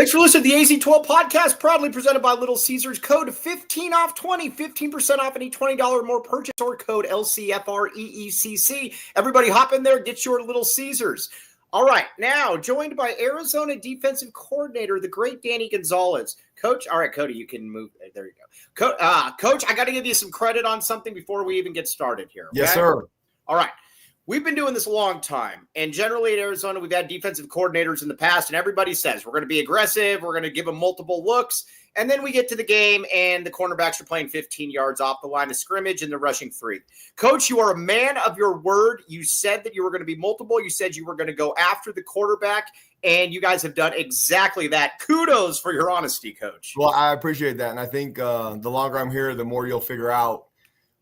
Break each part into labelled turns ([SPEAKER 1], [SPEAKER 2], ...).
[SPEAKER 1] Thanks for listening to the AZ12 podcast, proudly presented by Little Caesars. Code 15 off 20, 15% off any $20 or more purchase, or code LCFREECC. Everybody hop in there, get your Little Caesars. All right, now joined by Arizona defensive coordinator, the great Danny Gonzalez. Coach, all right, Cody, you can move. There you go. Coach, I got to give you some credit on something before we even get started here. Okay?
[SPEAKER 2] Yes, sir.
[SPEAKER 1] All right. We've been doing this a long time, and generally in Arizona, we've had defensive coordinators in the past, and everybody says we're going to be aggressive, we're going to give them multiple looks, and then we get to the game, and the cornerbacks are playing 15 yards off the line of scrimmage, and they're rushing 3. Coach, you are a man of your word. You said that you were going to be multiple. You said you were going to go after the quarterback, and you guys have done exactly that. Kudos for your honesty, Coach.
[SPEAKER 2] Well, I appreciate that, and I think the longer I'm here, the more you'll figure out.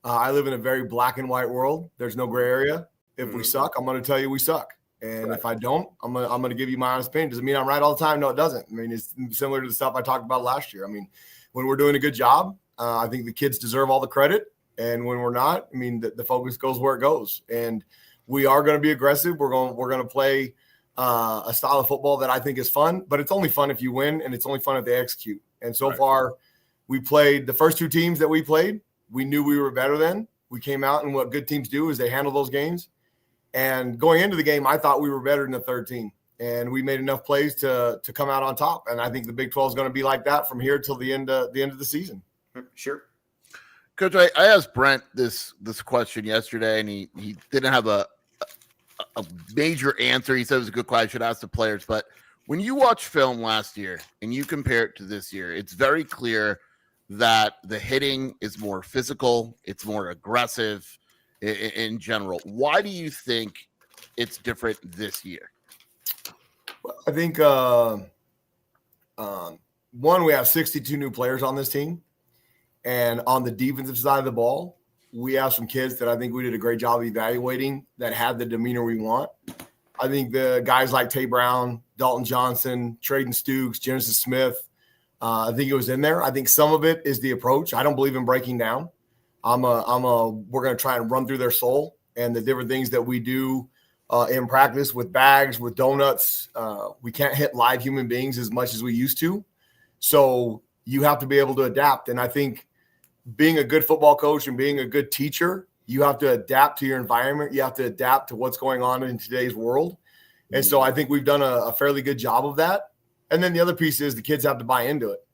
[SPEAKER 2] I live in a very black and white world. There's no gray area. If we suck, I'm going to tell you we suck. And if I don't, I'm going to give you my honest opinion. Does it mean I'm right all the time? No, it doesn't. I mean, it's similar to the stuff I talked about last year. I mean, when we're doing a good job, I think the kids deserve all the credit. And when we're not, I mean, the focus goes where it goes. And we are going to be aggressive. We're going to play a style of football that I think is fun. But it's only fun if you win, and it's only fun if they execute. And so far, we played the first 2 teams that we played. We knew we were better than. We came out, and what good teams do is they handle those games. And going into the game, I thought we were better than the third team, and we made enough plays to come out on top. And I think the Big 12 is going to be like that from here till the end of the season.
[SPEAKER 1] Sure.
[SPEAKER 3] Coach, I asked Brent this question yesterday, and he didn't have a major answer. He said it was a good question. I should ask the players. But when you watch film last year and you compare it to this year, it's very clear that the hitting is more physical, it's more aggressive in general. Why do you think it's different this year?
[SPEAKER 2] Well, I think one, we have 62 new players on this team, and on the defensive side of the ball, we have some kids that I think we did a great job of evaluating that had the demeanor we want. I think the guys like Tay Brown, Dalton Johnson, Traden Stooks, Genesis Smith, I think it was in there. I think some of it is the approach. I don't believe in breaking down. We're going to try and run through their soul and the different things that we do in practice with bags, with donuts. We can't hit live human beings as much as we used to. So you have to be able to adapt. And I think being a good football coach and being a good teacher, you have to adapt to your environment. You have to adapt to what's going on in today's world. And so I think we've done a fairly good job of that. And then the other piece is the kids have to buy into it.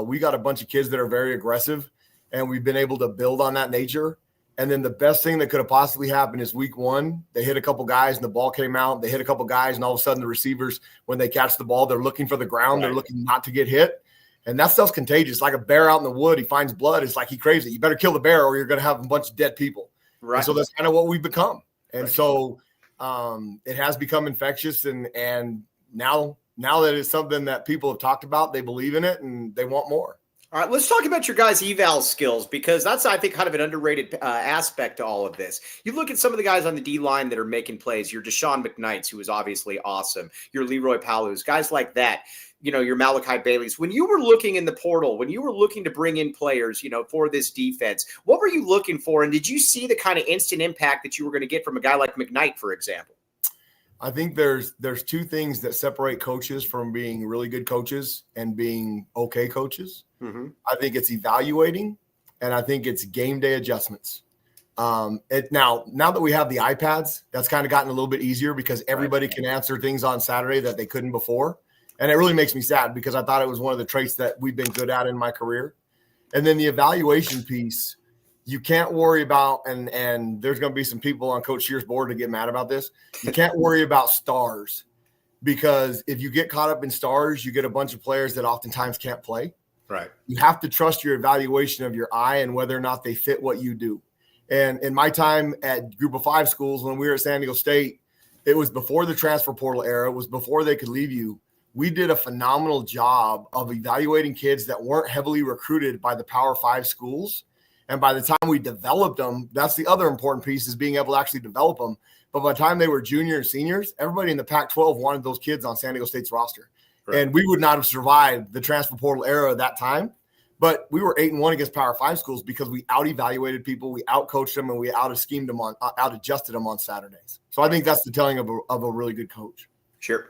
[SPEAKER 2] We got a bunch of kids that are very aggressive, and we've been able to build on that nature. And then the best thing that could have possibly happened is week 1, they hit a couple guys and the ball came out. They hit a couple guys, and all of a sudden the receivers, when they catch the ball, they're looking for the ground. They're looking not to get hit. And that stuff's contagious. Like a bear out in the wood, he finds blood. It's like he crazy. You better kill the bear or you're going to have a bunch of dead people. Right. And so that's kind of what we've become. And so it has become infectious. And now that it's something that people have talked about, they believe in it and they want more.
[SPEAKER 1] All right, let's talk about your guys' eval skills, because that's, I think, kind of an underrated aspect to all of this. You look at some of the guys on the D-line that are making plays. Your Deshaun McKnights, who is obviously awesome. Your Leroy Palus, guys like that. You know, your Malachi Baileys. When you were looking in the portal, when you were looking to bring in players, for this defense, what were you looking for? And did you see the kind of instant impact that you were going to get from a guy like McKnight, for example?
[SPEAKER 2] I think there's 2 things that separate coaches from being really good coaches and being okay coaches. Mm-hmm. I think it's evaluating, and I think it's game day adjustments. Now that we have the iPads, that's kind of gotten a little bit easier because everybody can answer things on Saturday that they couldn't before. And it really makes me sad because I thought it was one of the traits that we've been good at in my career. And then the evaluation piece, you can't worry about, and there's going to be some people on Coach Shear's board to get mad about this. You can't worry about stars, because if you get caught up in stars, you get a bunch of players that oftentimes can't play.
[SPEAKER 1] Right.
[SPEAKER 2] You have to trust your evaluation of your eye and whether or not they fit what you do. And in my time at Group of 5 schools, when we were at San Diego State, it was before the transfer portal era. It was before they could leave you. We did a phenomenal job of evaluating kids that weren't heavily recruited by the Power 5 schools. And by the time we developed them, that's the other important piece, is being able to actually develop them. But by the time they were junior and seniors, everybody in the Pac-12 wanted those kids on San Diego State's roster. Right. And we would not have survived the transfer portal era at that time. But we were 8-1 against Power 5 schools because we out-evaluated people, we out-coached them, and we out-schemed them out-adjusted them on Saturdays. So I think that's the telling of a really good coach.
[SPEAKER 1] Sure.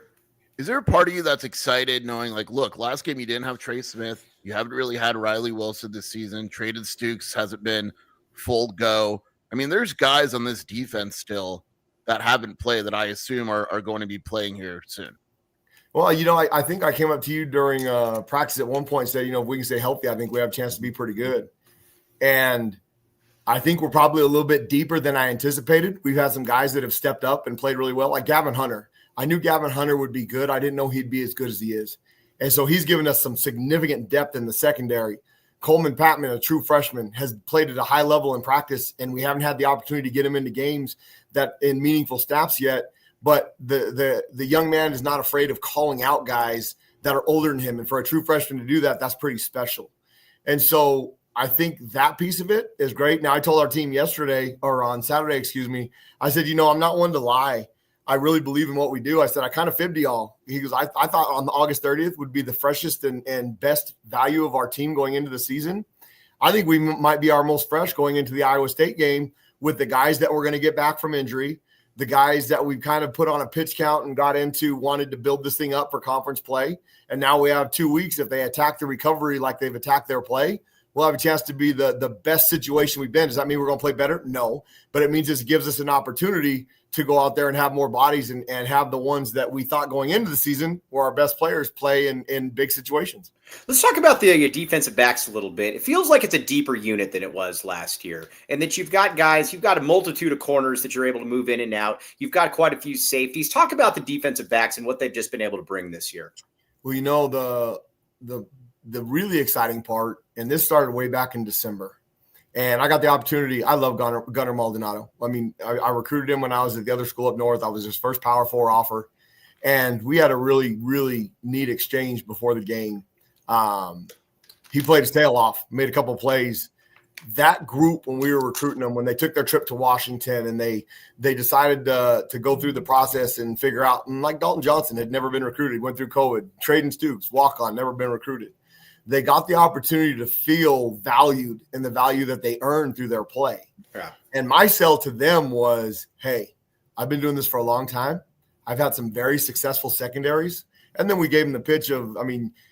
[SPEAKER 3] Is there a part of you that's excited knowing, like, look, last game you didn't have Trey Smith. You haven't really had Riley Wilson this season. Traded Stukes hasn't been full go. I mean, there's guys on this defense still that haven't played that I assume are going to be playing here soon.
[SPEAKER 2] Well, I think I came up to you during practice at one point and said, if we can stay healthy, I think we have a chance to be pretty good. And I think we're probably a little bit deeper than I anticipated. We've had some guys that have stepped up and played really well, like Gavin Hunter. I knew Gavin Hunter would be good. I didn't know he'd be as good as he is. And so he's given us some significant depth in the secondary. Coleman Patman, a true freshman, has played at a high level in practice, and we haven't had the opportunity to get him into games that in meaningful snaps yet. But the young man is not afraid of calling out guys that are older than him. And for a true freshman to do that, that's pretty special. And so I think that piece of it is great. Now, I told our team on Saturday, I said, I'm not one to lie. I really believe in what we do. I said, I kind of fibbed y'all. He goes, I thought on August 30th would be the freshest and best value of our team going into the season. I think we might be our most fresh going into the Iowa State game with the guys that we're going to get back from injury, the guys that we've kind of put on a pitch count and wanted to build this thing up for conference play. And now we have 2 weeks. If they attack the recovery like they've attacked their play, we'll have a chance to be the best situation we've been. Does that mean we're going to play better? No. But it means this gives us an opportunity to go out there and have more bodies and have the ones that we thought going into the season were our best players play in big situations.
[SPEAKER 1] Let's talk about the defensive backs a little bit. It feels like it's a deeper unit than it was last year, and that you've got a multitude of corners that you're able to move in and out. You've got quite a few safeties. Talk about the defensive backs and what they've just been able to bring this year.
[SPEAKER 2] Well, the really exciting part, and this started way back in December, and I got the opportunity. I love Gunnar Maldonado. I mean, I recruited him when I was at the other school up north. I was his first Power 4 offer, and we had a really, really neat exchange before the game. He played his tail off, made a couple plays. That group, when we were recruiting them, when they took their trip to Washington and they decided to go through the process and figure out, and like Dalton Johnson had never been recruited, went through COVID, Traden Stukes, walk-on, never been recruited. They got the opportunity to feel valued in the value that they earned through their play.
[SPEAKER 1] Yeah.
[SPEAKER 2] And my sell to them was, hey, I've been doing this for a long time. I've had some very successful secondaries. And then we gave them the pitch of,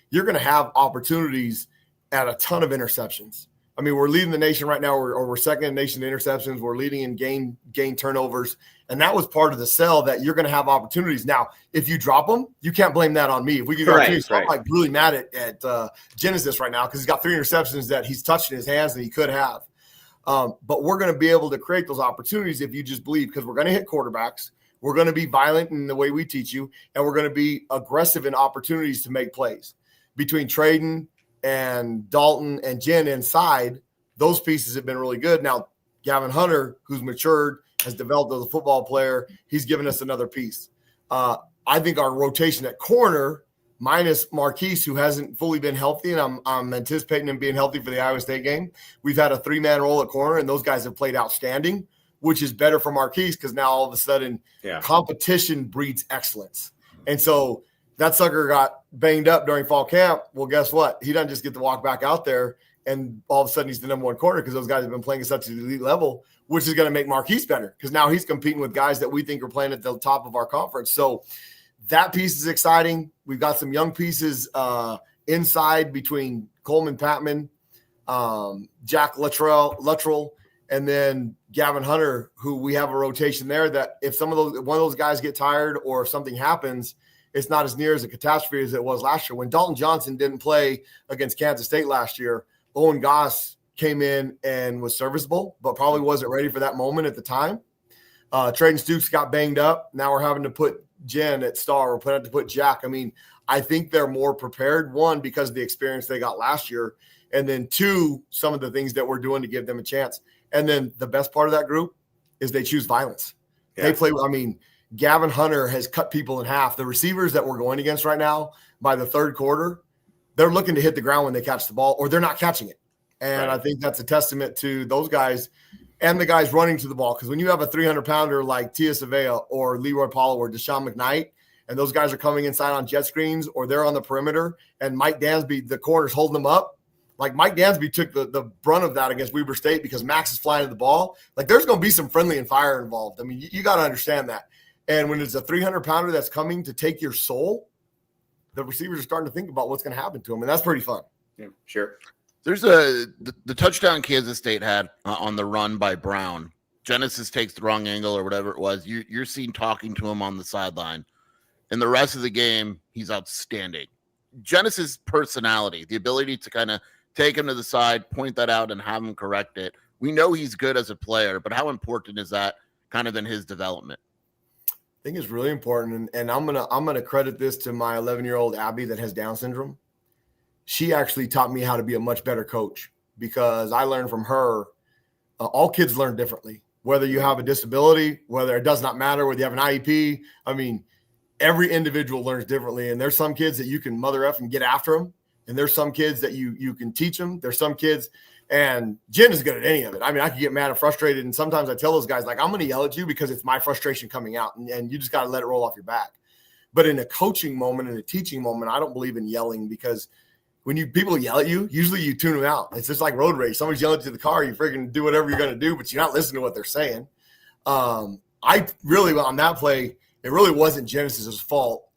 [SPEAKER 2] you're going to have opportunities at a ton of interceptions. We're leading the nation right now. We're second in the nation in interceptions. We're leading in gain turnovers. And that was part of the sell, that you're going to have opportunities. Now, if you drop them, you can't blame that on me. If we get opportunities, I'm like really mad at Genesis right now because he's got 3 interceptions that he's touched in his hands that he could have. But we're going to be able to create those opportunities if you just believe, because we're going to hit quarterbacks. We're going to be violent in the way we teach you, and we're going to be aggressive in opportunities to make plays. Between Traden and Dalton and Jen inside, those pieces have been really good. Now, Gavin Hunter, who's matured, has developed as a football player, he's given us another piece. I think our rotation at corner, minus Marquise, who hasn't fully been healthy, and I'm anticipating him being healthy for the Iowa State game. We've had a 3-man role at corner, and those guys have played outstanding, which is better for Marquise because now all of a sudden competition breeds excellence. And so that sucker got banged up during fall camp. Well, guess what? He doesn't just get to walk back out there and all of a sudden he's the number one corner because those guys have been playing at such an elite level, which is going to make Marquise better because now he's competing with guys that we think are playing at the top of our conference. So that piece is exciting. We've got some young pieces inside between Coleman Patman, Jack Luttrell, and then Gavin Hunter, who we have a rotation there that if one of those guys get tired or if something happens, it's not as near as a catastrophe as it was last year. When Dalton Johnson didn't play against Kansas State last year, Owen Goss came in and was serviceable, but probably wasn't ready for that moment at the time. Traden Stukes got banged up. Now we're having to put Jen at star. We're having to put Jack. I think they're more prepared, one, because of the experience they got last year, and then two, some of the things that we're doing to give them a chance. And then the best part of that group is they choose violence. Yeah. They play – Gavin Hunter has cut people in half. The receivers that we're going against right now, by the third quarter, they're looking to hit the ground when they catch the ball or they're not catching it. And I think that's a testament to those guys and the guys running to the ball. Because when you have a 300-pounder like Tia Savea or Leroy Paulo or Deshaun McKnight, and those guys are coming inside on jet screens or they're on the perimeter, and Mike Dansby, the corner's holding them up, like Mike Dansby took the brunt of that against Weber State because Max is flying to the ball. Like there's going to be some friendly and fire involved. You got to understand that. And when it's a 300-pounder that's coming to take your soul, the receivers are starting to think about what's going to happen to them, and that's pretty fun.
[SPEAKER 1] Yeah, sure.
[SPEAKER 3] There's the touchdown Kansas State had on the run by Brown. Genesis takes the wrong angle or whatever it was. You're seen talking to him on the sideline. And the rest of the game, he's outstanding. Genesis' personality, the ability to kind of take him to the side, point that out, and have him correct it. We know he's good as a player, but how important is that kind of in his development?
[SPEAKER 2] I think it's really important, and I'm gonna credit this to my 11-year-old Abby that has Down syndrome. She actually taught me how to be a much better coach because I learned from her. All kids learn differently, whether you have a disability, whether it does not matter, whether you have an IEP. I mean, every individual learns differently, and there's some kids that you can mother up and get after them, and there's some kids that you can teach them. There's some kids, and Jen is good at any of it. I mean, I can get mad and frustrated, and sometimes I tell those guys, like, I'm going to yell at you because it's my frustration coming out, and you just got to let it roll off your back. But in a coaching moment, in a teaching moment, I don't believe in yelling because when people yell at you, usually you tune them out. It's just like road rage. Somebody's yelling to the car, you freaking do whatever you're going to do, but you're not listening to what they're saying. I really, on that play, it really wasn't Genesis's fault.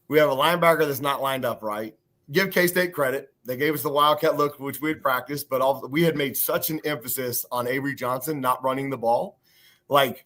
[SPEAKER 2] We have a linebacker that's not lined up right. Give K-State credit. They gave us the Wildcat look, which we had practiced, but we had made such an emphasis on Avery Johnson not running the ball. Like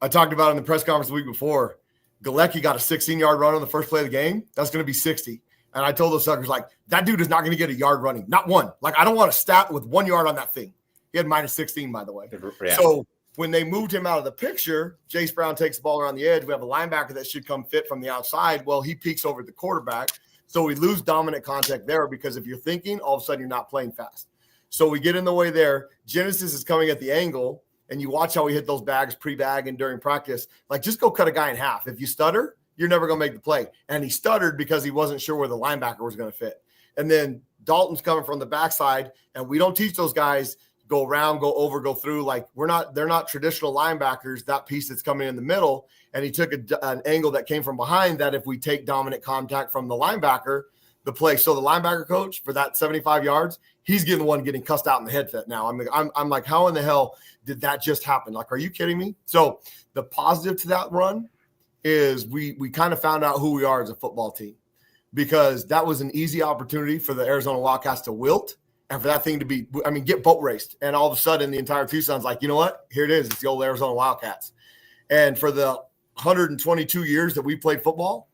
[SPEAKER 2] I talked about in the press conference the week before, Galecki got a 16-yard run on the first play of the game. That's going to be 60. And I told those suckers, like, that dude is not going to get a yard running. Not one. Like, I don't want to stat with 1 yard on that thing. He had minus 16, by the way. Yeah. So when they moved him out of the picture, Jace Brown takes the ball around the edge. We have a linebacker that should come fit from the outside. Well, he peeks over the quarterback. So we lose dominant contact there because if you're thinking, all of a sudden you're not playing fast. So we get in the way there. Genesis is coming at the angle, and you watch how we hit those bags pre-bag and during practice. Like, just go cut a guy in half. If you stutter, you're never going to make the play. And he stuttered because he wasn't sure where the linebacker was going to fit. And then Dalton's coming from the backside, and we don't teach those guys go around, go over, go through. Like, they're not traditional linebackers, that piece that's coming in the middle. And he took an angle that came from behind that if we take dominant contact from the linebacker, the play. So the linebacker coach for that 75 yards, he's getting the one getting cussed out in the head fit now. I'm like, how in the hell did that just happen? Like, are you kidding me? So the positive to that run is we kind of found out who we are as a football team because that was an easy opportunity for the Arizona Wildcats to wilt and for that thing to be, get boat raced. And all of a sudden the entire Tucson's like, you know what? Here it is. It's the old Arizona Wildcats. And for the 122 years that we played football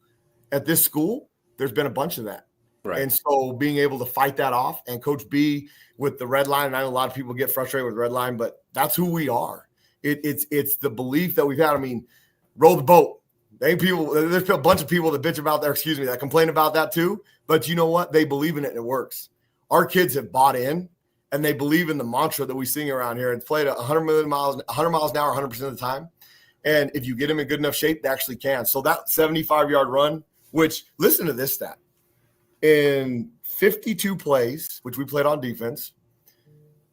[SPEAKER 2] at this school, there's been a bunch of that. Right. And so being able to fight that off and Coach B with the red line, and I know a lot of people get frustrated with red line, but that's who we are. It's the belief that we've had. Roll the boat. There's a bunch of people that bitch about that, that complain about that too. But you know what? They believe in it and it works. Our kids have bought in and they believe in the mantra that we sing around here. It's played 100 miles an hour 100% of the time. And if you get them in good enough shape, they actually can. So that 75-yard run, which listen to this stat. In 52 plays, which we played on defense,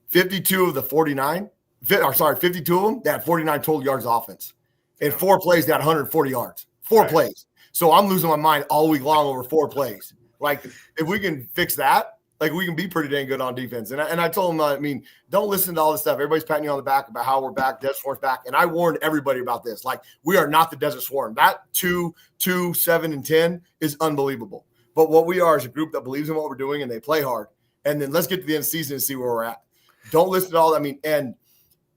[SPEAKER 2] 52 of them, they had 49 total yards of offense. In 4 plays, they had 140 yards. 4 plays. So I'm losing my mind all week long over 4 plays. Like, if we can fix that, like, we can be pretty dang good on defense. And I told them, don't listen to all this stuff. Everybody's patting you on the back about how we're back, Desert Swarm's back. And I warned everybody about this. Like, we are not the Desert Swarm. That 2, 7, and 10 is unbelievable. But what we are is a group that believes in what we're doing and they play hard. And then let's get to the end of the season and see where we're at. Don't listen to all that. And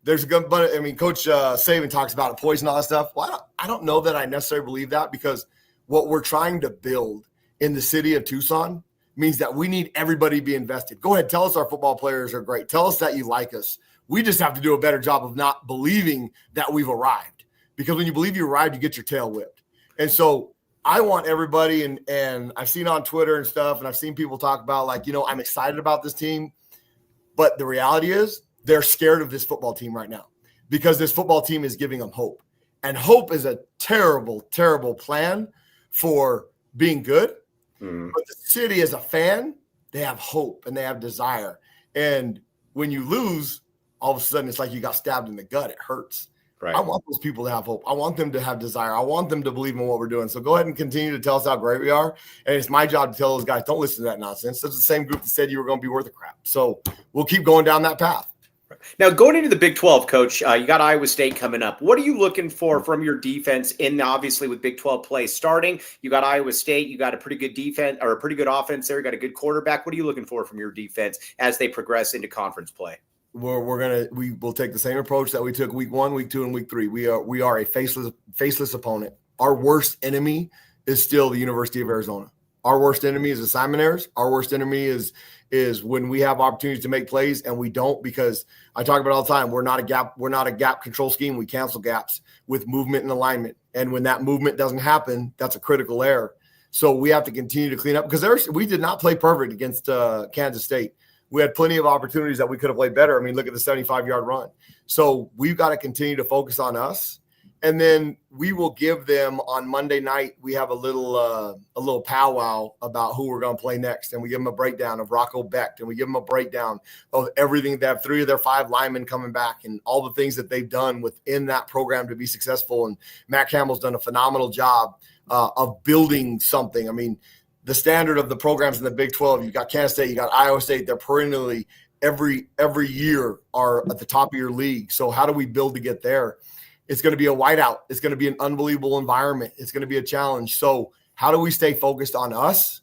[SPEAKER 2] there's a good, but Coach Saban talks about poison and all that stuff. Well, I don't know that I necessarily believe that because what we're trying to build in the city of Tucson means that we need everybody to be invested. Go ahead, tell us our football players are great. Tell us that you like us. We just have to do a better job of not believing that we've arrived because when you believe you arrived, you get your tail whipped. And so I want everybody, and I've seen on Twitter and stuff, and I've seen people talk about I'm excited about this team, but the reality is they're scared of this football team right now because this football team is giving them hope. And hope is a terrible, terrible plan for being good. Mm. But the city as a fan, they have hope and they have desire. And when you lose, all of a sudden it's like you got stabbed in the gut. It hurts. Right. I want those people to have hope. I want them to have desire. I want them to believe in what we're doing. So go ahead and continue to tell us how great we are. And it's my job to tell those guys, don't listen to that nonsense. That's the same group that said you were going to be worth a crap. So we'll keep going down that path.
[SPEAKER 1] Right. Now, going into the Big 12, Coach, you got Iowa State coming up. What are you looking for from your defense obviously with Big 12 play starting? You got Iowa State. You got a pretty good defense or a pretty good offense there. You got a good quarterback. What are you looking for from your defense as they progress into conference play?
[SPEAKER 2] We will take the same approach that we took week 1, week 2, and week 3. We are a faceless opponent. Our worst enemy is still the University of Arizona. Our worst enemy is assignment errors. Our worst enemy is when we have opportunities to make plays and we don't, because I talk about it all the time. We're not a gap control scheme. We cancel gaps with movement and alignment. And when that movement doesn't happen, that's a critical error. So we have to continue to clean up, because we did not play perfect against Kansas State. We had plenty of opportunities that we could have played better. I mean, look at the 75-yard run. So we've got to continue to focus on us. And then we will give them on Monday night. We have a little powwow about who we're going to play next, and we give them a breakdown of Rocco Becht, and we give them a breakdown of everything. They have 3 of their 5 linemen coming back, and all the things that they've done within that program to be successful. And Matt Campbell's done a phenomenal job of building something. I mean, the standard of the programs in the Big 12. You got Kansas State, you got Iowa State. They're perennially every year are at the top of your league. So how do we build to get there? It's going to be a whiteout. It's going to be an unbelievable environment. It's going to be a challenge. So how do we stay focused on us?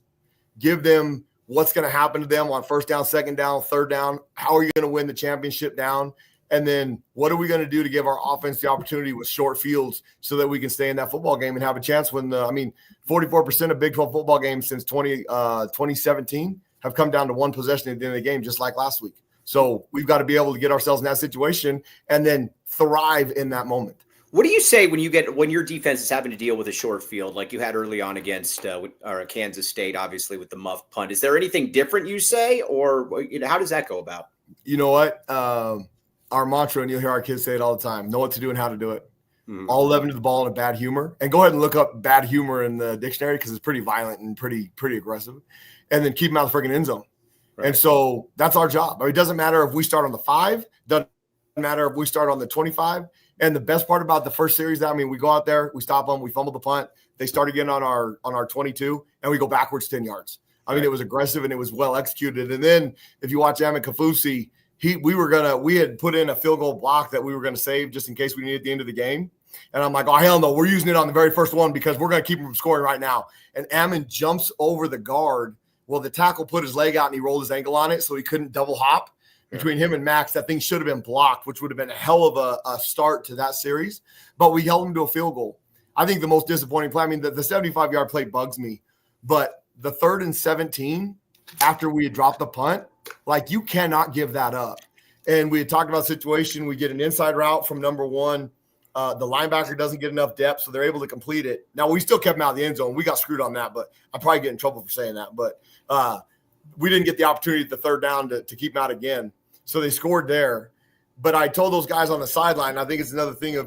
[SPEAKER 2] Give them what's going to happen to them on first down, second down, third down. How are you going to win the championship down? And then what are we going to do to give our offense the opportunity with short fields so that we can stay in that football game and have a chance when 44% of Big 12 football games since 2017 have come down to one possession at the end of the game, just like last week. So we've got to be able to get ourselves in that situation and then thrive in that moment.
[SPEAKER 1] What do you say when your defense is having to deal with a short field like you had early on against Kansas State, obviously with the muff punt? Is there anything different you say, or how does that go about?
[SPEAKER 2] You know what? Our mantra, and you'll hear our kids say it all the time: know what to do and how to do it. Mm-hmm. All 11 to the ball in a bad humor, and go ahead and look up bad humor in the dictionary because it's pretty violent and pretty aggressive. And then keep them out of the freaking end zone. Right. And so that's our job. I mean, it doesn't matter if we start on the 5, doesn't matter if we start on the 25. And the best part about the first series, we go out there, we stop them, we fumble the punt, they start again on our 22, and we go backwards 10 yards. I mean, it was aggressive and it was well executed. And then if you watch Amit Kafusi, we had put in a field goal block that we were going to save just in case we needed at the end of the game. And I'm like, oh, hell no, we're using it on the very first one because we're going to keep them from scoring right now. And Ammon jumps over the guard. Well, the tackle put his leg out and he rolled his ankle on it, so he couldn't double hop. Between him and Max, that thing should have been blocked, which would have been a hell of a start to that series. But we held him to a field goal. I think the most disappointing play, the 75-yard play bugs me. But the 3rd and 17, after we had dropped the punt, you cannot give that up. And we had talked about the situation. We get an inside route from number 1. The linebacker doesn't get enough depth, so they're able to complete it. Now, we still kept him out of the end zone. We got screwed on that, but I'll probably get in trouble for saying that. But we didn't get the opportunity at the 3rd down to keep him out again. So they scored there. But I told those guys on the sideline, I think it's another thing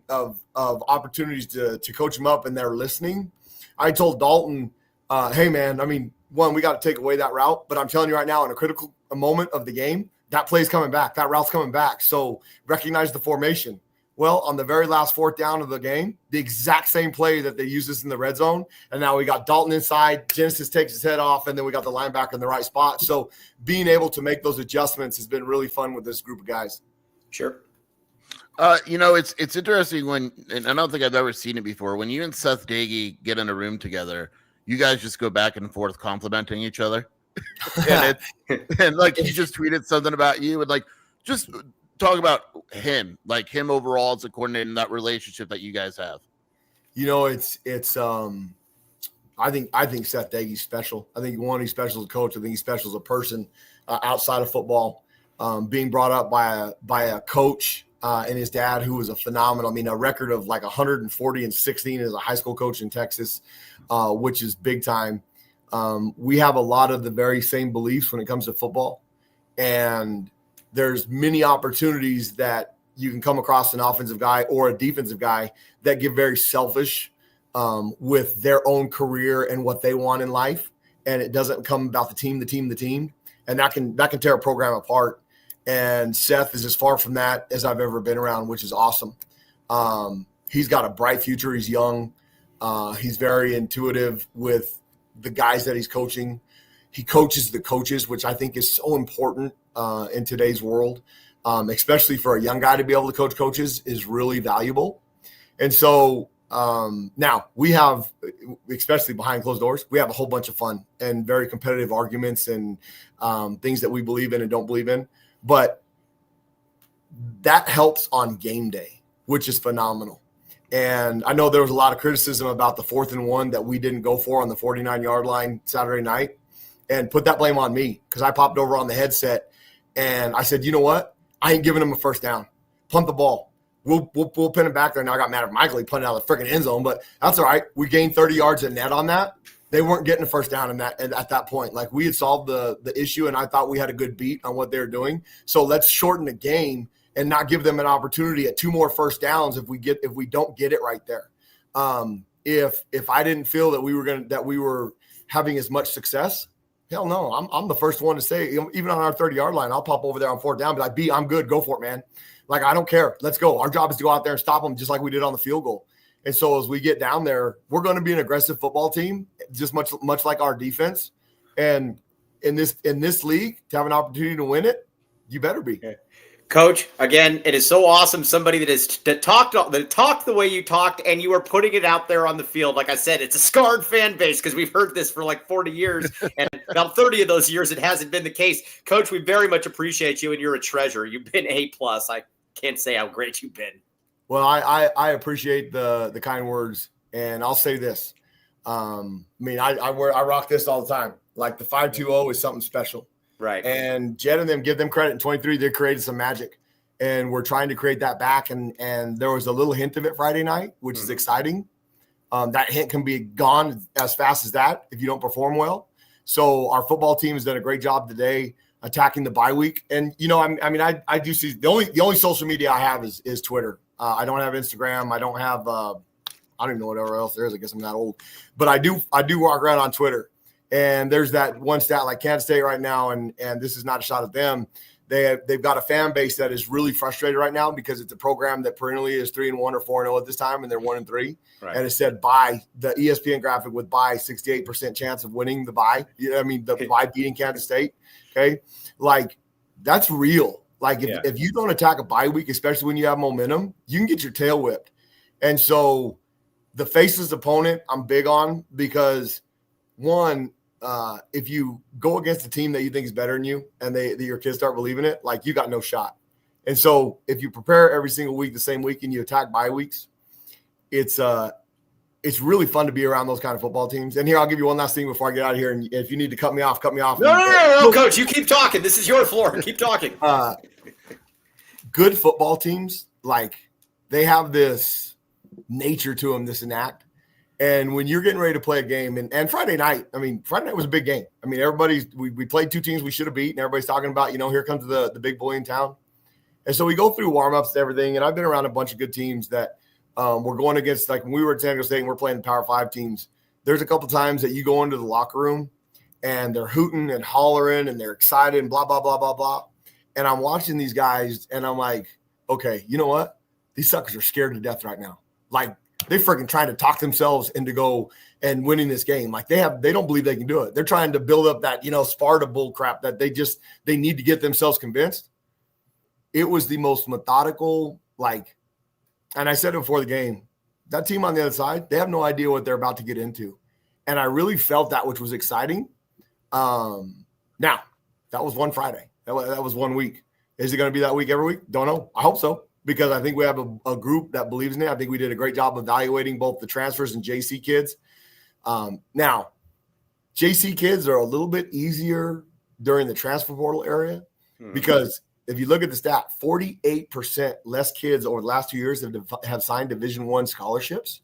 [SPEAKER 2] of opportunities to coach them up, and they're listening. I told Dalton, hey, man, one, we got to take away that route. But I'm telling you right now, in a critical moment of the game, that play's coming back. That route's coming back. So recognize the formation. Well, on the very last 4th down of the game, the exact same play that they used us in the red zone. And now we got Dalton inside, Genesis takes his head off, and then we got the linebacker in the right spot. So being able to make those adjustments has been really fun with this group of guys.
[SPEAKER 1] Sure.
[SPEAKER 3] It's interesting and I don't think I've ever seen it before. When you and Seth Doege get in a room together, you guys just go back and forth complimenting each other. and he just tweeted something about you and just talk about him overall as a coordinator in that relationship that you guys have.
[SPEAKER 2] I think Seth Doege's special. I think he's special as a coach. I think he's special as a person outside of football. Being brought up by a coach and his dad, who was a phenomenal. A record of 140-16 as a high school coach in Texas, which is big time. We have a lot of the very same beliefs when it comes to football, and there's many opportunities that you can come across an offensive guy or a defensive guy that get very selfish with their own career and what they want in life. And it doesn't come about the team. And that can tear a program apart. And Seth is as far from that as I've ever been around, which is awesome. He's got a bright future. He's young. He's very intuitive with the guys that he's coaching. He coaches the coaches, which I think is so important in today's world. especially for a young guy to be able to coach coaches is really valuable. And so now we have, especially behind closed doors, we have a whole bunch of fun and very competitive arguments and things that we believe in and don't believe in. But that helps on game day, which is phenomenal. And I know there was a lot of criticism about the 4th and 1 that we didn't go for on the 49-yard line Saturday night, and put that blame on me because I popped over on the headset and I said, you know what? I ain't giving him a first down. Punt the ball. We'll pin it back there. Now I got mad at Michael. He punted out of the freaking end zone, but that's all right. We gained 30 yards at net on that. They weren't getting a first down in that at that point. Like, we had solved the issue, and I thought we had a good beat on what they were doing. So let's shorten the game and not give them an opportunity at 2 more first downs if we don't get it right there. If I didn't feel that we were having as much success, hell no. I'm the first one to say, even on our 30-yard line, I'll pop over there on 4th down, but I'm good. Go for it, man. Like, I don't care. Let's go. Our job is to go out there and stop them just like we did on the field goal. And so as we get down there, we're going to be an aggressive football team, just much like our defense. And in this league, to have an opportunity to win it, you better be.
[SPEAKER 1] Okay. Coach, again, it is so awesome. Somebody that talked the way you talked, and you are putting it out there on the field. Like I said, it's a scarred fan base because we've heard this for like 40 years, and about 30 of those years it hasn't been the case. Coach, we very much appreciate you, and you're a treasure. You've been A+. I can't say how great you've been.
[SPEAKER 2] Well, I appreciate the kind words, and I'll say this. I rock this all the time. Like, the 520 is something special.
[SPEAKER 1] Right.
[SPEAKER 2] And Jed and them, give them credit. In 23, they created some magic. And we're trying to create that back. And there was a little hint of it Friday night, which is exciting. That hint can be gone as fast as that if you don't perform well. So our football team has done a great job today attacking the bye week. And, I do see the only social media I have is Twitter. I don't have Instagram. I don't have I don't even know whatever else there is. I guess I'm that old. But I do walk around on Twitter. And there's that one stat, like Kansas State right now, and this is not a shot at them. They've got a fan base that is really frustrated right now because it's a program that perennially is 3-1 or 4-0 at this time, and they're 1-3. Right. And it said bye, the ESPN graphic with bye, 68% chance of winning the bye. The bye beating Kansas State. Okay, like, that's real. Like, if you don't attack a bye week, especially when you have momentum, you can get your tail whipped. And so the faceless opponent, I'm big on, because one. If you go against a team that you think is better than you and your kids start believing it, like, you got no shot. And so if you prepare every single week the same week and you attack bye weeks, it's really fun to be around those kind of football teams. And here, I'll give you one last thing before I get out of here. And if you need to cut me off.
[SPEAKER 1] No, Coach, you keep talking. This is your floor. Keep talking.
[SPEAKER 2] Good football teams, like, they have this nature to them, this enact. And when you're getting ready to play a game, and Friday night was a big game. We played 2 teams we should have beat, and everybody's talking about, here comes the big boy in town. And so we go through warm-ups and everything, and I've been around a bunch of good teams that we're going against. Like, when we were at San Diego State and we're playing the Power 5 teams, there's a couple times that you go into the locker room, and they're hooting and hollering, and they're excited and blah, blah, blah, blah, blah. And I'm watching these guys, and I'm like, okay, you know what? These suckers are scared to death right now. Like, they're freaking trying to talk themselves into go and winning this game. Like, they don't believe they can do it. They're trying to build up that, Sparta bull crap that they need to get themselves convinced. It was the most methodical, and I said it before the game, that team on the other side, they have no idea what they're about to get into. And I really felt that, which was exciting. Now, that was one Friday. That was 1 week. Is it going to be that week every week? Don't know. I hope so. Because I think we have a group that believes in it. I think we did a great job evaluating both the transfers and JC kids. Now, JC kids are a little bit easier during the transfer portal area because if you look at the stat, 48% less kids over the last 2 years have signed Division I scholarships.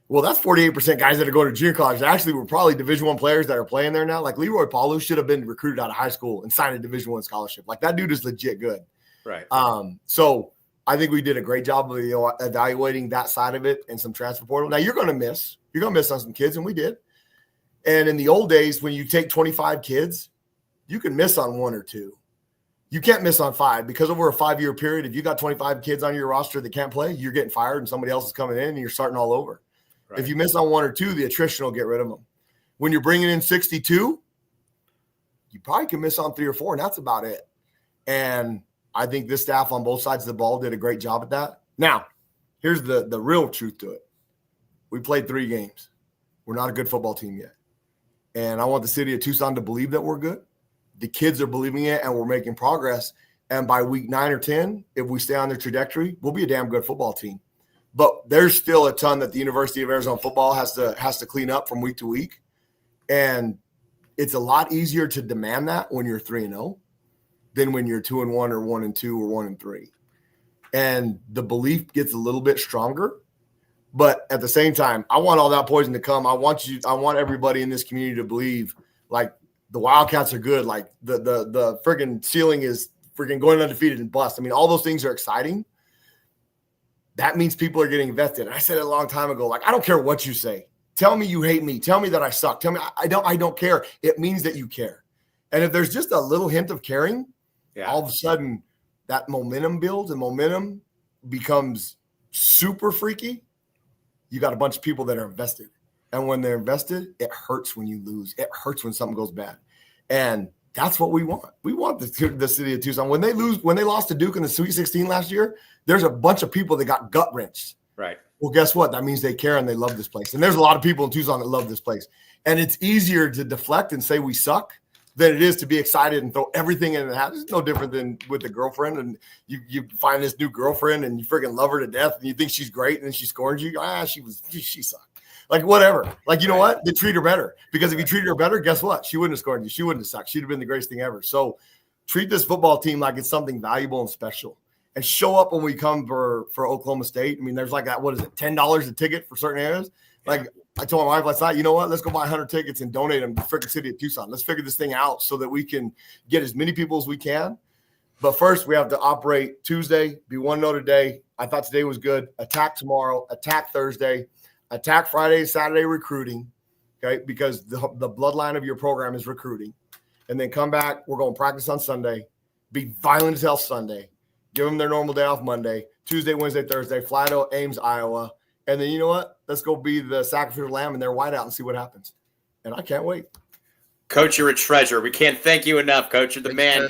[SPEAKER 2] Well, that's 48% guys that are going to junior college. Actually, we're probably Division I players that are playing there now. Like, Leroy Paulu should have been recruited out of high school and signed a Division I scholarship. Like, that dude is legit good.
[SPEAKER 1] Right.
[SPEAKER 2] So I think we did a great job of evaluating that side of it and some transfer portal. Now, you're going to miss on some kids, and we did. And in the old days, when you take 25 kids, you can miss on 1 or 2. You can't miss on 5 because over a 5-year period, if you got 25 kids on your roster that can't play, you're getting fired and somebody else is coming in and you're starting all over. Right. If you miss on 1 or 2, the attrition will get rid of them. When you're bringing in 62, you probably can miss on 3 or 4, and that's about it. And I think this staff on both sides of the ball did a great job at that. Now, here's the real truth to it. We played 3 games. We're not a good football team yet. And I want the city of Tucson to believe that we're good. The kids are believing it, and we're making progress. And by week 9 or 10, if we stay on the trajectory, we'll be a damn good football team. But there's still a ton that the University of Arizona football has to clean up from week to week. And it's a lot easier to demand that when you're 3-0 than when you're 2-1 or 1-2 or 1-3. And the belief gets a little bit stronger. But at the same time, I want all that poison to come. I want everybody in this community to believe, like, the Wildcats are good. Like, the friggin' ceiling is friggin' going undefeated and bust. I mean, all those things are exciting. That means people are getting invested. And I said it a long time ago, like, I don't care what you say. Tell me you hate me. Tell me that I suck. Tell me I don't care. It means that you care. And if there's just a little hint of caring, all of a sudden that momentum builds, and momentum becomes super freaky. You got a bunch of people that are invested. And when they're invested, it hurts when you lose. It hurts when something goes bad. And that's what we want. We want the city of Tucson. When they lost to Duke in the Sweet 16 last year, there's a bunch of people that got gut wrenched.
[SPEAKER 1] Right.
[SPEAKER 2] Well, guess what? That means they care and they love this place. And there's a lot of people in Tucson that love this place. And it's easier to deflect and say we suck than it is to be excited and throw everything in the house. It's no different than with a girlfriend, and you find this new girlfriend and you freaking love her to death and you think she's great, and then she scorns you. She sucked. Like, whatever. Like, you know what? They treat her better, because if you treated her better, guess what? She wouldn't have scorned you. She wouldn't have sucked. She'd have been the greatest thing ever. So treat this football team like it's something valuable and special, and show up when we come for Oklahoma State. I mean, there's like that, what is it, $10 a ticket for certain areas? Like, I told my wife last night, you know what? Let's go buy 100 tickets and donate them to the freaking city of Tucson. Let's figure this thing out so that we can get as many people as we can. But first, we have to operate Tuesday, be 1-0 today. I thought today was good. Attack tomorrow, attack Thursday, attack Friday, Saturday recruiting, okay? Because the bloodline of your program is recruiting. And then come back. We're going to practice on Sunday, be violent as hell Sunday, give them their normal day off Monday, Tuesday, Wednesday, Thursday, fly to Ames, Iowa. And then, you know what? Let's go be the sacrificial lamb in their whiteout and see what happens. And I can't wait.
[SPEAKER 1] Coach, you're a treasure. We can't thank you enough, Coach. You're the man.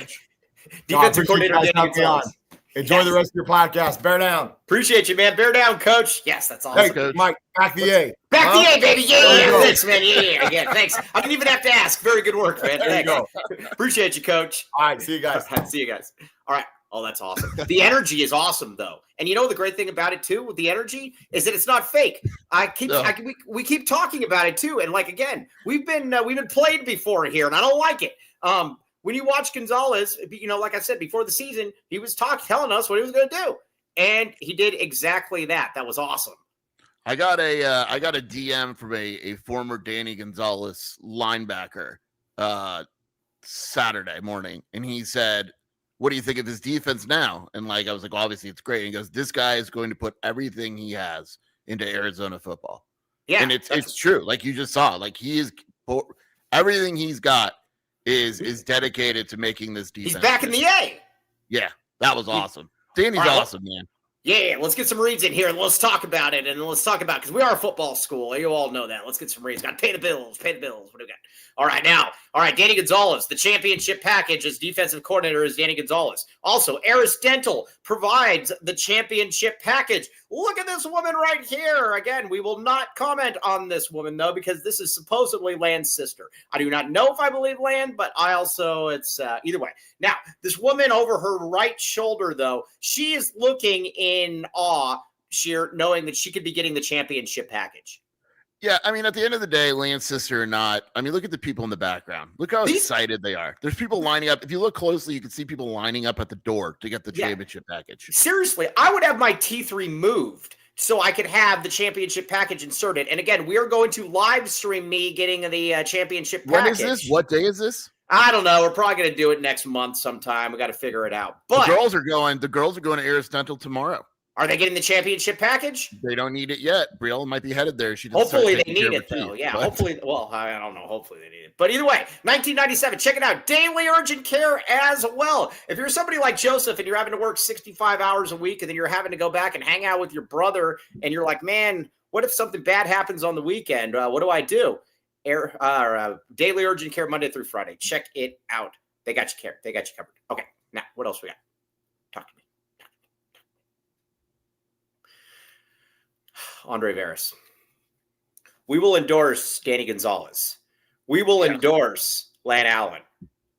[SPEAKER 1] Defensive coordinator, Danny Gonzalez.
[SPEAKER 2] Enjoy the rest of your podcast. Bear down.
[SPEAKER 1] Appreciate you, man. Bear down, Coach. Yes, that's awesome.
[SPEAKER 2] Hey, Coach. Mike, back the A.
[SPEAKER 1] Back the A, baby. Yeah. Thanks, man. Yeah. Again, thanks. I didn't even have to ask. Very good work, man.
[SPEAKER 2] There you go.
[SPEAKER 1] Appreciate you, Coach.
[SPEAKER 2] All right. See you guys.
[SPEAKER 1] See you guys. All right. Oh, that's awesome. The energy is awesome, though. And you know the great thing about it, too, with the energy, is that it's not fake. We keep talking about it, too. And, like, again, we've been played before here, and I don't like it. When you watch Gonzalez, you know, like I said, before the season, he was telling us what he was going to do. And he did exactly that. That was awesome.
[SPEAKER 3] I got a DM from a former Danny Gonzalez linebacker Saturday morning, and he said, "What do you think of this defense now?" And like, I was like, well, obviously it's great. And he goes, "This guy is going to put everything he has into Arizona football." Yeah, and it's true. Like you just saw, like he is everything he's got is dedicated to making this defense.
[SPEAKER 1] He's back in the A.
[SPEAKER 3] Yeah, that was awesome. Danny's awesome, man.
[SPEAKER 1] Yeah, let's get some reads in here and let's talk about it. And let's talk about, because we are a football school. You all know that. Let's get some reads. Got to pay the bills. What do we got? All right, Danny Gonzalez, the championship package as defensive coordinator is Danny Gonzalez. Also, Eris Dental provides the championship package. Look at this woman right here. Again, we will not comment on this woman, though, because this is supposedly Land's sister. I do not know if I believe Land, but it's either way. Now, this woman over her right shoulder, though, she is looking in awe, sheer knowing that she could be getting the championship package.
[SPEAKER 3] Yeah, I mean, at the end of the day, Land's sister or not, I mean, look at the people in the background. Look how excited they are. There's people lining up. If you look closely, you can see people lining up at the door to get the championship package.
[SPEAKER 1] Seriously, I would have my teeth removed so I could have the championship package inserted. And again, we are going to live stream me getting the championship package.
[SPEAKER 3] When is this? What day is this?
[SPEAKER 1] I don't know. We're probably going to do it next month sometime. We got to figure it out. But
[SPEAKER 3] the girls are going to Eris Dental tomorrow.
[SPEAKER 1] Are they getting the championship package?
[SPEAKER 3] They don't need it yet. Brielle might be headed there.
[SPEAKER 1] Hopefully they need it, though. Yeah, hopefully. Well, I don't know. Hopefully they need it. But either way, 1997, check it out. Daily urgent care as well. If you're somebody like Joseph and you're having to work 65 hours a week and then you're having to go back and hang out with your brother and you're like, man, what if something bad happens on the weekend? What do I do? Daily urgent care Monday through Friday. Check it out. They got you covered. Okay, now what else we got? Talk to me. Andre Veras. We will endorse Danny Gonzalez. We will endorse Lan Allen.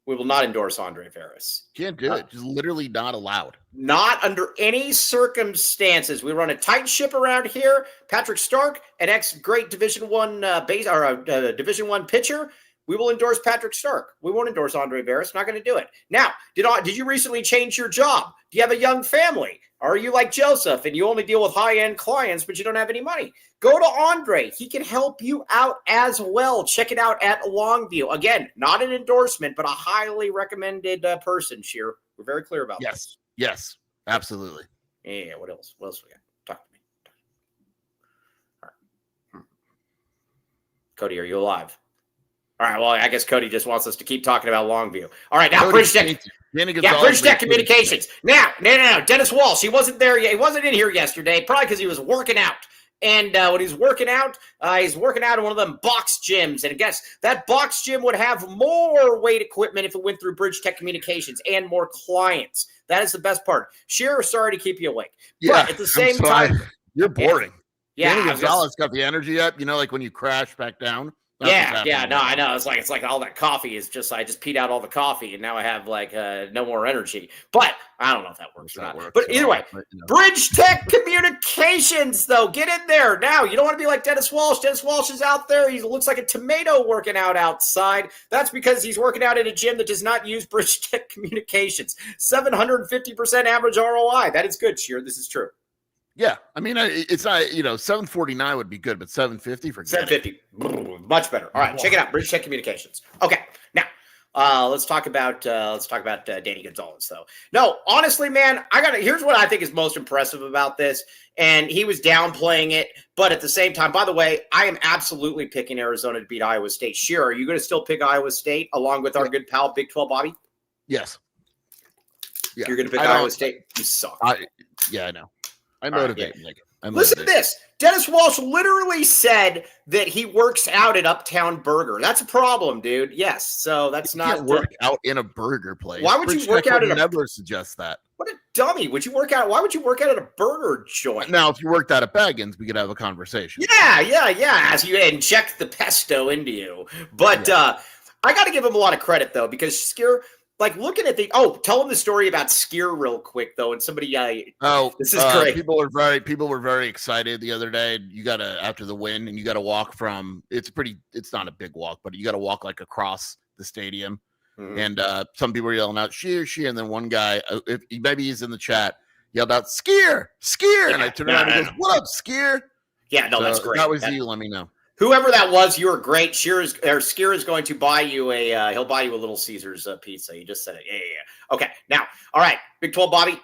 [SPEAKER 1] We will not endorse Andre Veras.
[SPEAKER 3] Can't do it. Just literally not allowed.
[SPEAKER 1] Not under any circumstances. We run a tight ship around here. Patrick Stark, an ex-great Division One base or Division One pitcher. We will endorse Patrick Stark. We won't endorse Andre Veras. Not going to do it. Now, did you recently change your job? Do you have a young family? Are you like Joseph and you only deal with high-end clients, but you don't have any money? Go to Andre. He can help you out as well. Check it out at Longview. Again, not an endorsement, but a highly recommended person, Sheer. We're very clear about this.
[SPEAKER 3] Yes, absolutely.
[SPEAKER 1] Yeah, what else? What else we got? Talk to me. All right. Cody, are you alive? All right, well, I guess Cody just wants us to keep talking about Longview. All right, now Bridge Tech. Yeah, Bridge Tech Communications. Now, no. Dennis Walsh, he wasn't there yet. He wasn't in here yesterday, probably because he was working out. And when he's working out in one of them box gyms. And I guess that box gym would have more weight equipment if it went through Bridge Tech Communications and more clients. That is the best part. Shearer, sorry to keep you awake.
[SPEAKER 3] Yeah,
[SPEAKER 1] but at the same time,
[SPEAKER 3] you're boring.
[SPEAKER 1] Yeah,
[SPEAKER 3] Danny Gonzalez got the energy up. You know, like when you crash back down.
[SPEAKER 1] No, I know. It's like all that coffee is just, I just peed out all the coffee and now I have like no more energy. But I don't know if that works or not. But either way, Bridge Tech Communications, though, get in there. Now, you don't want to be like Dennis Walsh. Dennis Walsh is out there. He looks like a tomato working out outside. That's because he's working out in a gym that does not use Bridge Tech Communications. 750% average ROI. That is good, Sheer. This is true.
[SPEAKER 3] Yeah, I mean, it's not, 749 would be good, but 750 for
[SPEAKER 1] 750, much better. All right, check it out, Bridge Tech Communications. Okay, now let's talk about Danny Gonzalez, though. No, honestly, man, here's what I think is most impressive about this, and he was downplaying it, but at the same time, by the way, I am absolutely picking Arizona to beat Iowa State. Sure, are you going to still pick Iowa State along with our good pal Big 12 Bobby?
[SPEAKER 3] Yes. Yeah.
[SPEAKER 1] You're going to pick Iowa State? You suck.
[SPEAKER 3] I know. I motivate.
[SPEAKER 1] Listen to this. Dennis Walsh literally said that he works out at Uptown Burger. That's a problem, dude. Yes. So that's
[SPEAKER 3] you
[SPEAKER 1] not
[SPEAKER 3] can't work out in a burger place.
[SPEAKER 1] Why would you work out at
[SPEAKER 3] never suggest that?
[SPEAKER 1] What a dummy. Would you work out? Why would you work out at a burger joint?
[SPEAKER 3] Now, if you worked out at Baggins, we could have a conversation.
[SPEAKER 1] Yeah. As you inject the pesto into you. But I got to give him a lot of credit, though, because Skier, like looking at tell him the story about Skier real quick though, and somebody. This is great.
[SPEAKER 3] People were very excited the other day. You gotta after the win, and you gotta walk from. It's not a big walk, but you gotta walk like across the stadium, and some people were yelling out "Sheer," and then one guy, maybe he's in the chat, yelled out "Skier," and I turned around and goes, "What up, Skier?" Yeah, no, that's great. That was you. Let me know.
[SPEAKER 1] Whoever that was, you were great. Skier is going to buy you he'll buy you a Little Caesars pizza. You just said it. Yeah. Okay. Now, all right, Big 12 Bobby,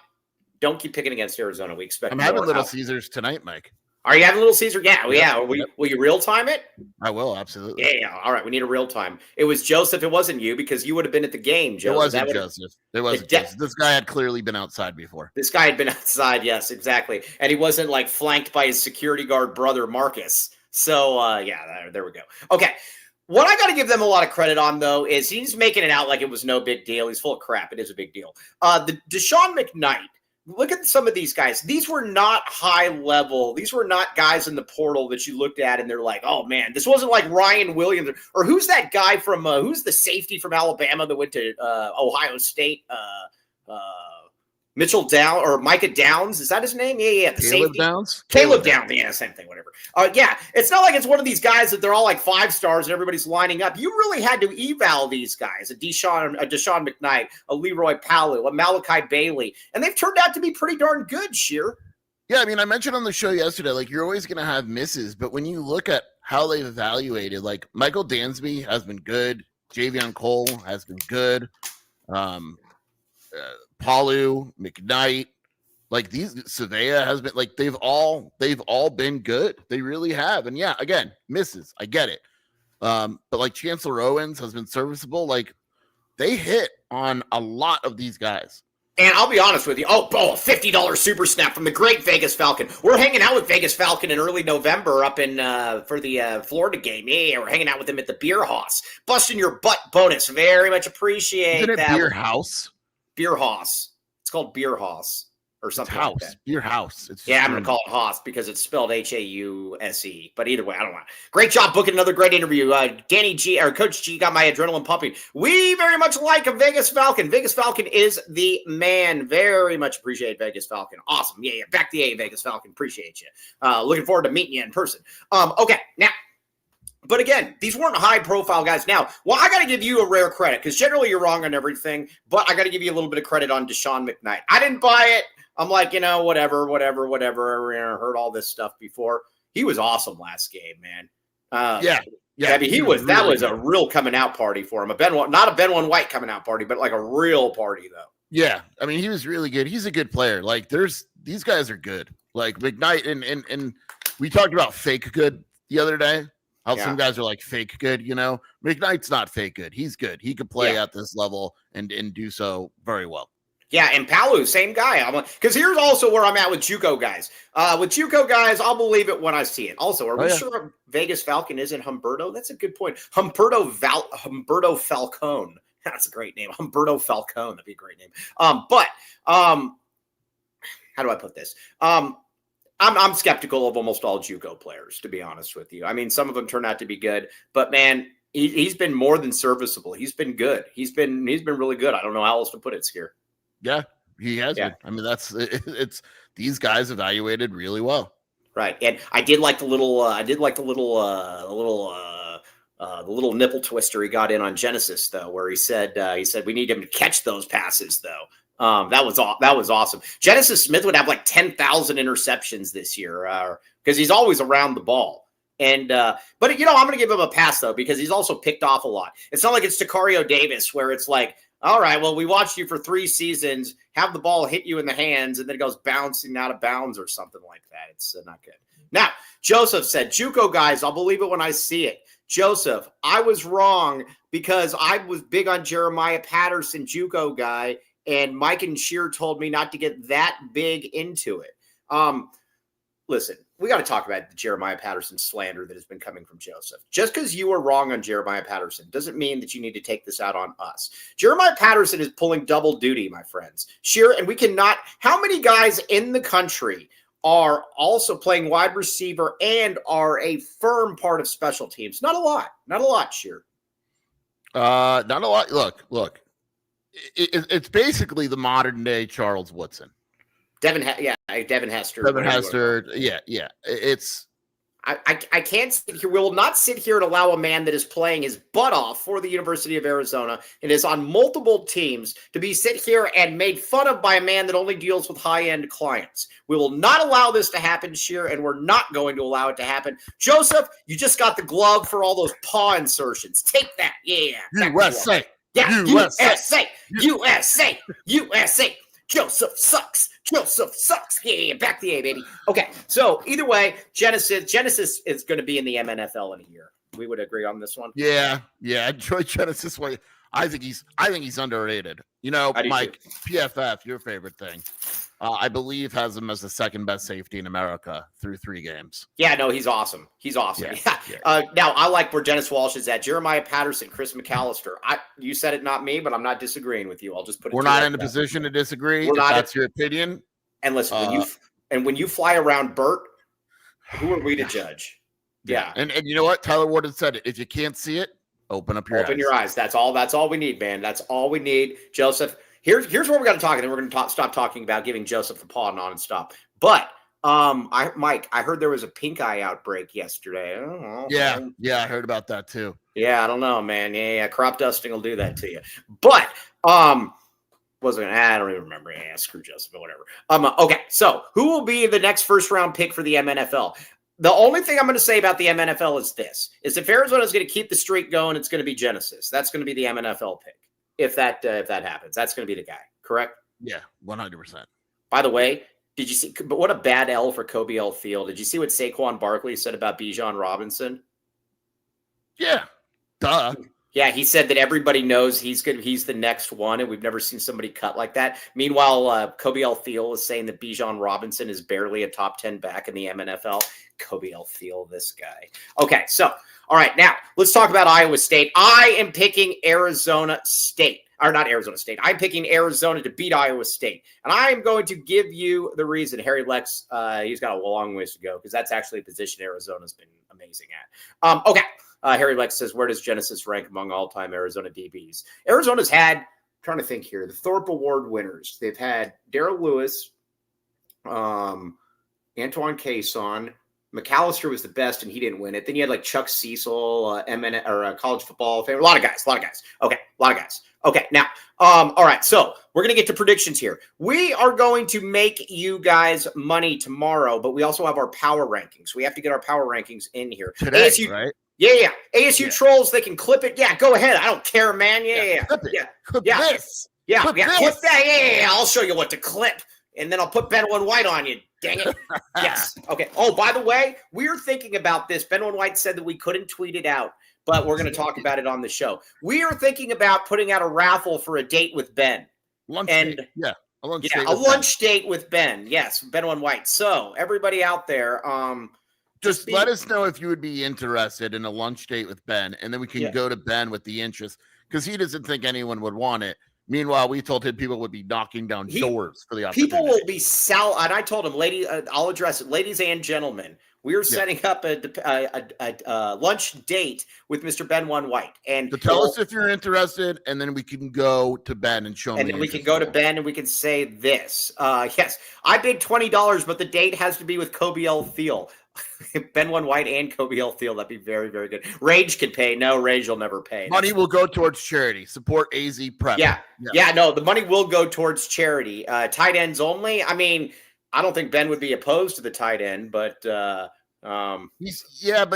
[SPEAKER 1] don't keep picking against Arizona. We expect
[SPEAKER 3] I'm having Little Caesars tonight, Mike.
[SPEAKER 1] Are you having Little Caesar? Yeah. Will you real time it?
[SPEAKER 3] I will, absolutely.
[SPEAKER 1] Yeah. All right. We need a real time. It was Joseph. It wasn't you because you would have been at the game, Joe.
[SPEAKER 3] It wasn't Joseph. This guy had clearly been outside before.
[SPEAKER 1] This guy had been outside. Yes, exactly. And he wasn't like flanked by his security guard brother, Marcus. So, there we go. Okay. What I got to give them a lot of credit on, though, is he's making it out like it was no big deal. He's full of crap. It is a big deal. The Deshaun McKnight, look at some of these guys. These were not high level. These were not guys in the portal that you looked at and they're like, oh, man, this wasn't like Ryan Williams. Or who's that guy from who's the safety from Alabama that went to Ohio State? Mitchell Downs or Micah Downs. Is that his name? Yeah. The
[SPEAKER 3] Caleb
[SPEAKER 1] safety.
[SPEAKER 3] Downs?
[SPEAKER 1] Caleb Downs. Yeah, same thing, whatever. It's not like it's one of these guys that they're all like 5 stars and everybody's lining up. You really had to eval these guys, a Deshaun McKnight, a Leroy Palu, a Malachi Bailey, and they've turned out to be pretty darn good, Sheer.
[SPEAKER 3] Yeah, I mean, I mentioned on the show yesterday, like you're always going to have misses, but when you look at how they've evaluated, like Michael Dansby has been good. Javion Cole has been good. Palu, McKnight, like these Savea has been like they've all been good. They really have. And yeah, again, misses. I get it. But like Chancellor Owens has been serviceable. Like they hit on a lot of these guys.
[SPEAKER 1] And I'll be honest with you. $50 super snap from the great Vegas Falcon. We're hanging out with Vegas Falcon in early November up in for the Florida game. Yeah, we're hanging out with him at the Beer House. Busting your butt bonus. Very much appreciate
[SPEAKER 3] Isn't it
[SPEAKER 1] that.
[SPEAKER 3] Beer House?
[SPEAKER 1] Beer House. It's called Beer House or something like that.
[SPEAKER 3] Your house. It's
[SPEAKER 1] I'm going to call it Haas because it's spelled Hause. But either way, I don't know. Great job booking another great interview. Danny G or Coach G got my adrenaline pumping. We very much like a Vegas Falcon. Vegas Falcon is the man. Very much appreciate Vegas Falcon. Awesome. Yeah. Back the A, Vegas Falcon. Appreciate you. Looking forward to meeting you in person. Okay. Now, but again, these weren't high-profile guys. Now, well, I got to give you a rare credit because generally you're wrong on everything, but I got to give you a little bit of credit on Deshaun McKnight. I didn't buy it. I'm like, whatever. Heard all this stuff before. He was awesome last game, man.
[SPEAKER 3] Yeah.
[SPEAKER 1] I mean, that was a real coming out party for him. Not a Ben One White coming out party, but like a real party though.
[SPEAKER 3] Yeah. I mean, he was really good. He's a good player. Like these guys are good. Like McKnight and we talked about fake good the other day. How some guys are like fake good, McKnight's not fake good. He's good. He could play at this level and do so very well. Yeah,
[SPEAKER 1] and Palu, same guy. Because here's also where I'm at with JUCO guys. With JUCO guys, I'll believe it when I see it. Also, are we sure Vegas Falcon isn't Humberto? That's a good point. Humberto Falcone. That's a great name. Humberto Falcone. That'd be a great name. But how do I put this? I'm skeptical of almost all JUCO players, to be honest with you. I mean, some of them turn out to be good, but man, he's been more than serviceable. He's been good. He's been really good. I don't know how else to put it, Skier.
[SPEAKER 3] Yeah, he has been. I mean, it's these guys evaluated really well.
[SPEAKER 1] Right. And I did like the little nipple twister he got in on Genesis though, where he said we need him to catch those passes though. That was awesome. Genesis Smith would have like 10,000 interceptions this year because he's always around the ball. And but I'm going to give him a pass though because he's also picked off a lot. It's not like it's Tacario Davis where it's like, all right, well, we watched you for 3 seasons, have the ball hit you in the hands, and then it goes bouncing out of bounds or something like that. It's not good. Now, Joseph said, JUCO guys, I'll believe it when I see it. Joseph, I was wrong because I was big on Jeremiah Patterson, JUCO guy, and Mike and Shear told me not to get that big into it. Listen, we got to talk about the Jeremiah Patterson slander that has been coming from Joseph. Just because you were wrong on Jeremiah Patterson doesn't mean that you need to take this out on us. Jeremiah Patterson is pulling double duty, my friends. Shear, and we cannot. How many guys in the country are also playing wide receiver and are a firm part of special teams? Not a lot, Shear.
[SPEAKER 3] Not a lot. Look. It's basically the modern day Charles Woodson.
[SPEAKER 1] Devin Hester.
[SPEAKER 3] Devin Hester. Yeah. It's.
[SPEAKER 1] I can't sit here. We will not sit here and allow a man that is playing his butt off for the University of Arizona and is on multiple teams to be sit here and made fun of by a man that only deals with high-end clients. We will not allow this to happen, Shear, and we're not going to allow it to happen. Joseph, you just got the glove for all those paw insertions. Take that. Yeah.
[SPEAKER 3] USA.
[SPEAKER 1] Yeah, USA. Joseph sucks. Yeah, back the A, baby. Okay, so either way, Genesis is going to be in the MNFL in a year. We would agree on this one.
[SPEAKER 3] Yeah. Enjoy Genesis. I think he's underrated. Mike, PFF, your favorite thing. I believe has him as the second best safety in America through 3 games.
[SPEAKER 1] Yeah, no, he's awesome. Yeah. Now, I like where Dennis Walsh is at. Jeremiah Patterson, Chris McAllister. You said it, not me, but I'm not disagreeing with you. I'll just put it.
[SPEAKER 3] We're not in a position to disagree. That's your opinion.
[SPEAKER 1] And listen, when you fly around Bert, who are we to judge? Yeah.
[SPEAKER 3] And you know what? Tyler Ward said it. If you can't see it, open your eyes. That's all we need, man. That's all we need. Joseph, here's where we got to talk, and then we're going to stop talking about giving Joseph the paw non-stop. But Mike, I heard there was a pink eye outbreak yesterday. I don't know. Yeah, I heard about that too.
[SPEAKER 1] Yeah, I don't know, man. Yeah, crop dusting will do that to you. But I don't even remember. Yeah, screw Joseph, but whatever. Okay, so who will be the next first-round pick for the MNFL? The only thing I'm going to say about the MNFL is this: if Arizona is going to keep the streak going, it's going to be Genesis. That's going to be the MNFL pick. If that happens, that's going to be the guy. Correct?
[SPEAKER 3] Yeah, 100%.
[SPEAKER 1] By the way, did you see? But what a bad L for Kobe L. Field. Did you see what Saquon Barkley said about Bijan Robinson?
[SPEAKER 3] Yeah, duh.
[SPEAKER 1] Yeah, he said that everybody knows he's good. He's the next one, and we've never seen somebody cut like that. Meanwhile, Kobe L. Field is saying that Bijan Robinson is barely a top 10 back in the MNFL. Kobe L. Field, this guy. Okay, so all right, now let's talk about Iowa State. I am picking Arizona State. or not Arizona State. I'm picking Arizona to beat Iowa State. And I am going to give you the reason. Harry Lex, he's got a long ways to go because that's actually a position Arizona's been amazing at. Okay. Harry Lex says, where does Genesis rank among all-time Arizona DBs? Arizona's had, I'm trying to think here, the Thorpe Award winners. They've had Darrell Lewis, Antoine Cason. McAllister was the best, and he didn't win it. Then you had like Chuck Cecil, college football fan. A lot of guys. Okay, a lot of guys. Okay, now, all right. So we're gonna get to predictions here. We are going to make you guys money tomorrow, but we also have our power rankings. We have to get our power rankings in here
[SPEAKER 3] today,
[SPEAKER 1] ASU,
[SPEAKER 3] right?
[SPEAKER 1] Yeah. ASU trolls, they can clip it. Yeah, go ahead. I don't care, man. Yeah.
[SPEAKER 3] Clip it.
[SPEAKER 1] Yeah.
[SPEAKER 3] Clip
[SPEAKER 1] yeah.
[SPEAKER 3] this.
[SPEAKER 1] Yeah.
[SPEAKER 3] Clip
[SPEAKER 1] Yeah.
[SPEAKER 3] this.
[SPEAKER 1] Clip that. Yeah. I'll show you what to clip. And then I'll put Benwin White on you. Dang it. Yes. Okay. Oh, by the way, we were thinking about this. Benwin White said that we couldn't tweet it out, but we're going to talk about it on the show. We are thinking about putting out a raffle for a date with Ben.
[SPEAKER 3] Lunch date. Yeah. A
[SPEAKER 1] lunch date with Ben. Yes. Benwin White. So everybody out there,
[SPEAKER 3] just let us know if you would be interested in a lunch date with Ben, and then we can go to Ben with the interest because he doesn't think anyone would want it. Meanwhile, we told him people would be knocking down doors for the opportunity.
[SPEAKER 1] People will be and I told him, I'll address it, ladies and gentlemen. We are setting up a lunch date with Mr. Benwin White, and
[SPEAKER 3] so tell us if you're interested, and then we can go to Ben and show him.
[SPEAKER 1] And then we can go to Ben and we can say this. Yes, I bid $20, but the date has to be with Kobe L. Thiel. Benwin White and Kobe L. Thiel. That'd be very, very good. Rage can pay. No, Rage will never pay.
[SPEAKER 3] Money will go towards charity. Support AZ Prep.
[SPEAKER 1] Yeah. No, the money will go towards charity. Tight ends only. I mean, I don't think Ben would be opposed to the tight end, but but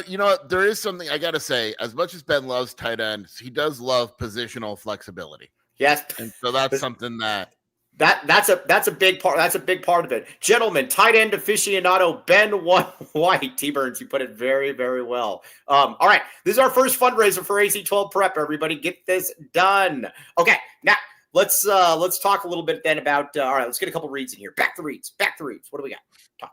[SPEAKER 3] you know what? There is something I gotta say. As much as Ben loves tight ends, he does love positional flexibility.
[SPEAKER 1] Yes,
[SPEAKER 3] and so that's something
[SPEAKER 1] that's a big part. That's a big part of it, gentlemen. Tight end aficionado Benwin White. T-Burns, you put it very, very well. All right, this is our first fundraiser for AC12 Prep. Everybody, get this done. Okay, now let's talk a little bit then about. All right, let's get a couple reads in here. Back the reads. What do we got? Talk.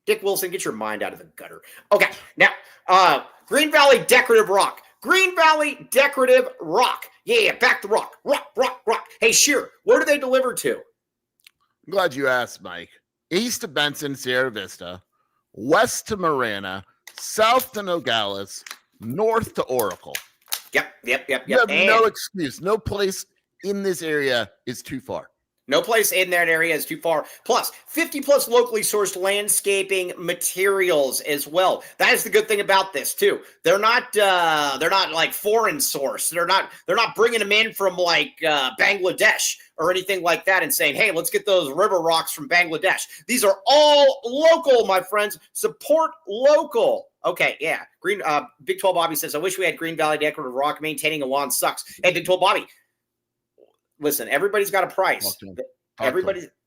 [SPEAKER 1] Dick Wilson, get your mind out of the gutter. Okay, now Green Valley Decorative Rock. Green Valley Decorative Rock. Yeah, back the rock. Rock. Hey, Sheer, where do they deliver to?
[SPEAKER 3] I'm glad you asked, Mike. East to Benson, Sierra Vista, west to Marana, south to Nogales, north to Oracle.
[SPEAKER 1] Yep.
[SPEAKER 3] You have no excuse. No place in this area is too far.
[SPEAKER 1] No place in that area is too far. Plus, 50+ locally sourced landscaping materials as well. That is the good thing about this too. They're not like foreign source. They're not bringing them in from like Bangladesh or anything like that and saying, "Hey, let's get those river rocks from Bangladesh." These are all local, my friends. Support local. Okay, yeah. Big 12 Bobby says, "I wish we had Green Valley Decorative Rock. Maintaining a lawn sucks." Hey, Big 12 Bobby. Listen, everybody's got a price.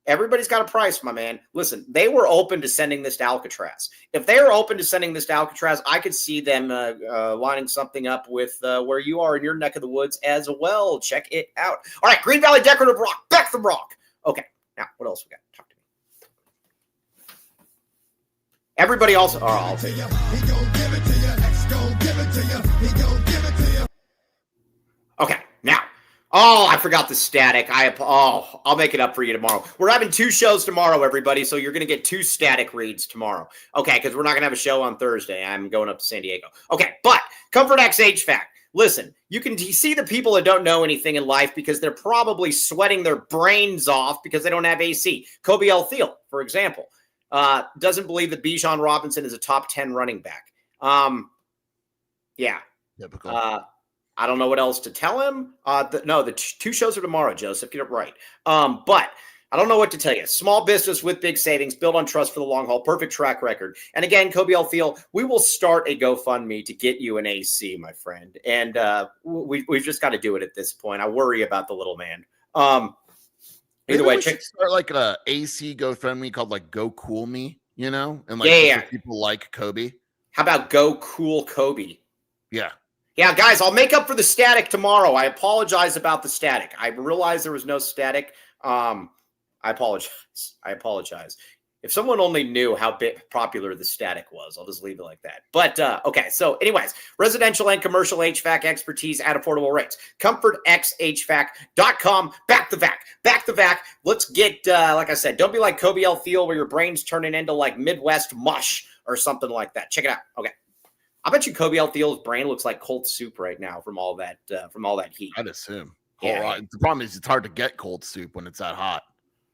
[SPEAKER 1] Everybody's got a price, my man. Listen, they were open to sending this to Alcatraz. If they are open to sending this to Alcatraz, I could see them lining something up with where you are in your neck of the woods as well. Check it out. All right, Green Valley Decorative Rock. Back the rock. Okay, now what else we got? Talk to me. Everybody also. Oh, I'll take it. He gon' give it to you. X gon' give it to you. He gon' give it to you. Okay, now. Oh, I forgot the static. I'll make it up for you tomorrow. We're having 2 shows tomorrow, everybody, so you're going to get 2 static reads tomorrow. Okay, because we're not going to have a show on Thursday. I'm going up to San Diego. Okay, but Comfort X HVAC. Listen, you can see the people that don't know anything in life because they're probably sweating their brains off because they don't have AC. Kobe L. Thiel, for example, doesn't believe that Bijan Robinson is a top 10 running back. Yeah.
[SPEAKER 3] Typical.
[SPEAKER 1] I don't know what else to tell him. The 2 shows are tomorrow, Joseph. Get it right. But I don't know what to tell you. Small business with big savings, built on trust for the long haul, perfect track record. And again, Kobe L. Thiel, we will start a GoFundMe to get you an AC, my friend. And we've just got to do it at this point. I worry about the little man. Either way,
[SPEAKER 3] check start like a AC GoFundMe called like Go Cool Me, you know, and like people like Kobe.
[SPEAKER 1] How about Go Cool Kobe?
[SPEAKER 3] Yeah.
[SPEAKER 1] Yeah, guys, I'll make up for the static tomorrow. I apologize about the static. I realized there was no static. I apologize. If someone only knew how popular the static was, I'll just leave it like that. But okay, so anyways, residential and commercial HVAC expertise at affordable rates. ComfortXHVAC.com. Back the vac. Let's get, like I said, don't be like Kobe L. Thiel where your brain's turning into like Midwest mush or something like that. Check it out. Okay. I bet you Kobe L. Thiel's brain looks like cold soup right now from all that heat.
[SPEAKER 3] I'd assume.
[SPEAKER 1] Yeah.
[SPEAKER 3] The problem is it's hard to get cold soup when it's that hot.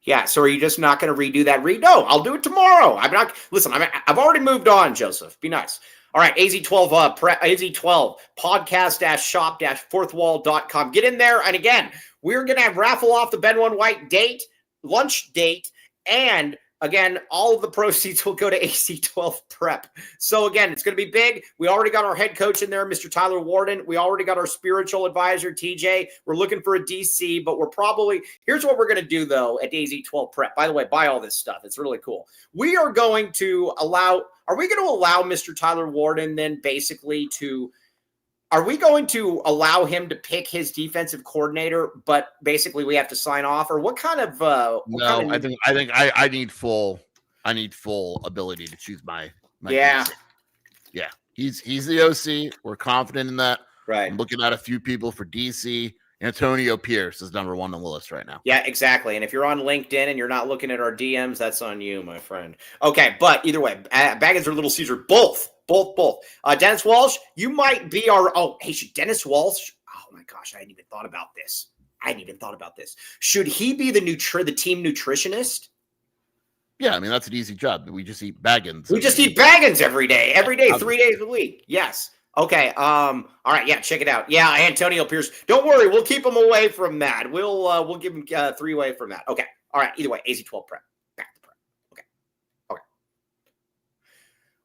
[SPEAKER 1] Yeah, so are you just not going to redo that read? No, I'll do it tomorrow. I'm not. Listen, I've already moved on, Joseph. Be nice. All right, AZ12 AZ12 podcast-shop-fourthwall.com. Get in there, and again, we're going to raffle off the Ben One White lunch date, and again, all of the proceeds will go to AC12 Prep. So again, it's going to be big. We already got our head coach in there, Mr. Tyler Warden. We already got our spiritual advisor, TJ. We're looking for a DC, but here's what we're going to do though at AZ12 Prep. By the way, buy all this stuff. It's really cool. Are we going to allow Mr. Tyler Warden then basically are we going to allow him to pick his defensive coordinator, but basically we have to sign off, or what kind of?
[SPEAKER 3] I think I need full ability to choose my
[SPEAKER 1] yeah.
[SPEAKER 3] DC. Yeah. He's the OC. We're confident in that.
[SPEAKER 1] Right.
[SPEAKER 3] I'm looking at a few people for DC. Antonio Pierce is number 1 on the list right now.
[SPEAKER 1] Yeah, exactly. And if you're on LinkedIn and you're not looking at our DMs, that's on you, my friend. Okay, but either way, Baggins or Little Caesar, both. Dennis Walsh, you might be Dennis Walsh. Oh my gosh, I hadn't even thought about this. Should he be the team nutritionist?
[SPEAKER 3] Yeah, I mean, that's an easy job. We just eat Baggins.
[SPEAKER 1] We just eat Baggins every day, 3 days a week. Yes. Okay. All right. Yeah. Check it out. Yeah. Antonio Pierce. Don't worry. We'll keep him away from that. We'll give him 3 away from that. Okay. All right. Either way, AZ12 Prep. Back to Prep. Okay.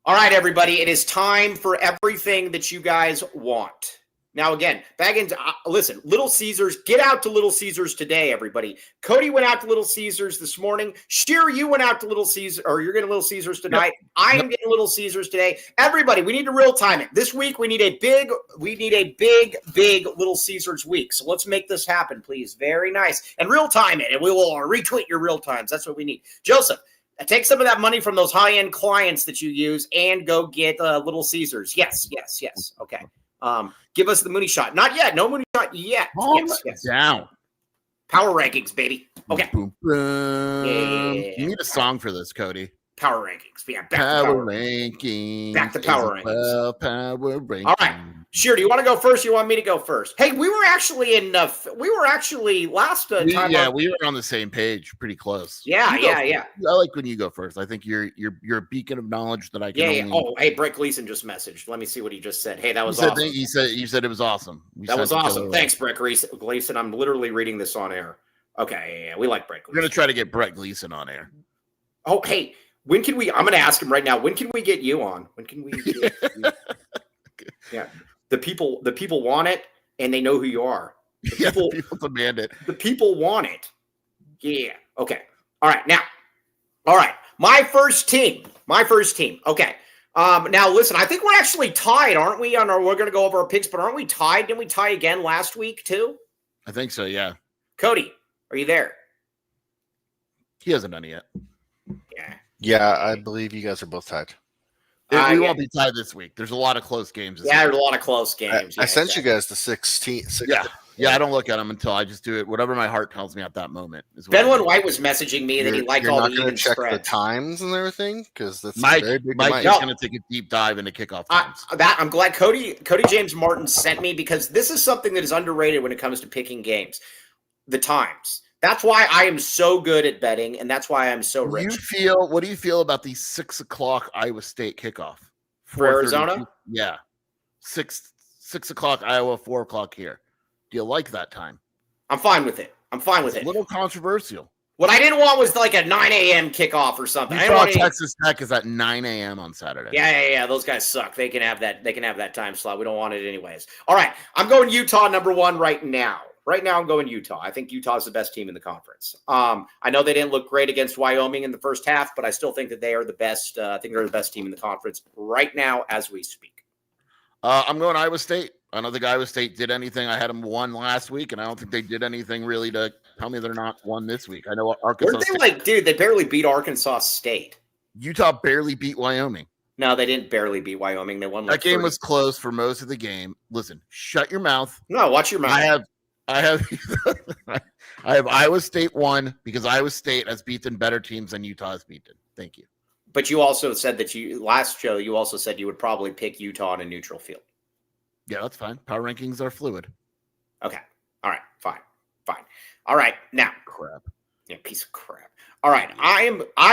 [SPEAKER 1] All right, everybody. It is time for everything that you guys want. Now, again, Baggins, listen, Little Caesars, get out to Little Caesars today, everybody. Cody went out to Little Caesars this morning. Sheer, you went out to Little Caesars, or you're getting Little Caesars tonight. Yep. I am getting Little Caesars today. Everybody, we need to real time it. This week, we need a big Little Caesars week. So let's make this happen, please. Very nice. And real time it, and we will retweet your real times. That's what we need. Joseph, take some of that money from those high-end clients that you use and go get Little Caesars. Yes. Okay. Give us the Mooney shot. Not yet. No Mooney shot yet. Yes.
[SPEAKER 3] Down.
[SPEAKER 1] Power rankings, baby. Okay.
[SPEAKER 3] Boom, boom. Yeah. You need a song for this, Cody.
[SPEAKER 1] Power rankings. Yeah.
[SPEAKER 3] Power rankings.
[SPEAKER 1] Back to power rankings.
[SPEAKER 3] Power rankings.
[SPEAKER 1] All right. Sure. Do you want to go first? Or you want me to go first? Hey, we were actually last time.
[SPEAKER 3] Yeah, we were on the same page, pretty close.
[SPEAKER 1] Yeah.
[SPEAKER 3] I like when you go first. I think you're a beacon of knowledge that I can.
[SPEAKER 1] Yeah. Oh, hey, Brett Gleason just messaged. Let me see what he just said. Hey, that was awesome.
[SPEAKER 3] You said it was awesome.
[SPEAKER 1] That was awesome. Thanks, Brett Gleason. I'm literally reading this on air. Okay, yeah, we like Brett Gleason.
[SPEAKER 3] We're gonna try to get Brett Gleason on air.
[SPEAKER 1] Oh, hey, when can we? I'm gonna ask him right now. When can we get you on? When can we? Get you? Yeah. The people want it, and they know who you are.
[SPEAKER 3] The people demand it.
[SPEAKER 1] The people want it. Yeah. Okay. All right. Now. All right. My first team. Okay. Now listen. I think we're actually tied, aren't we? We're going to go over our picks, but aren't we tied? Didn't we tie again last week too?
[SPEAKER 3] I think so. Yeah.
[SPEAKER 1] Cody, are you there?
[SPEAKER 3] He hasn't done it yet.
[SPEAKER 1] Yeah.
[SPEAKER 4] Yeah, I believe you guys are both tied.
[SPEAKER 3] We won't be tied this week. There's a lot of close games.
[SPEAKER 1] There's a lot of close games.
[SPEAKER 4] I sent you guys the 16.
[SPEAKER 3] Yeah, I don't look at them until I just do it. Whatever my heart tells me at that moment.
[SPEAKER 1] Ben White was messaging me that he liked all the even
[SPEAKER 4] check
[SPEAKER 1] spreads.
[SPEAKER 4] The times and everything because that's
[SPEAKER 3] Mike
[SPEAKER 4] very big.
[SPEAKER 3] Mike is going to take a deep dive into kickoff times.
[SPEAKER 1] I'm glad Cody James Martin sent me because this is something that is underrated when it comes to picking games. The times. That's why I am so good at betting, and that's why I'm so rich.
[SPEAKER 3] What do you feel about the 6 o'clock Iowa State kickoff?
[SPEAKER 1] For Arizona?
[SPEAKER 3] Yeah. 6 o'clock Iowa, 4 o'clock here. Do you like that time?
[SPEAKER 1] I'm fine with it.
[SPEAKER 3] A little controversial.
[SPEAKER 1] What I didn't want was like a 9 a.m. kickoff or something.
[SPEAKER 3] Texas Tech is at 9 a.m. on Saturday.
[SPEAKER 1] Yeah. Those guys suck. They can have that time slot. We don't want it anyways. All right. I'm going Utah number 1 right now. Right now, I'm going Utah. I think Utah is the best team in the conference. I know they didn't look great against Wyoming in the first half, but I still think that they are the best. I think they're the best team in the conference right now as we speak.
[SPEAKER 3] I'm going Iowa State. I don't think Iowa State did anything. I had them 1 last week, and I don't think they did anything really to Tell me they're not one this week. I know
[SPEAKER 1] Weren't
[SPEAKER 3] Arkansas
[SPEAKER 1] they
[SPEAKER 3] State.
[SPEAKER 1] dude, they barely beat Arkansas State.
[SPEAKER 3] Utah barely beat Wyoming.
[SPEAKER 1] No, they didn't barely beat Wyoming. They won
[SPEAKER 3] That game was close for most of the game. Listen, shut your mouth.
[SPEAKER 1] No, watch your mouth.
[SPEAKER 3] I have I have Iowa State 1 because Iowa State has beaten better teams than Utah has beaten. Thank you.
[SPEAKER 1] But you also said that last show you also said you would probably pick Utah on a neutral field.
[SPEAKER 3] Yeah, that's fine. Power rankings are fluid.
[SPEAKER 1] Okay. All right. Fine. All right. Now,
[SPEAKER 3] crap.
[SPEAKER 1] Yeah, piece of crap. All right. I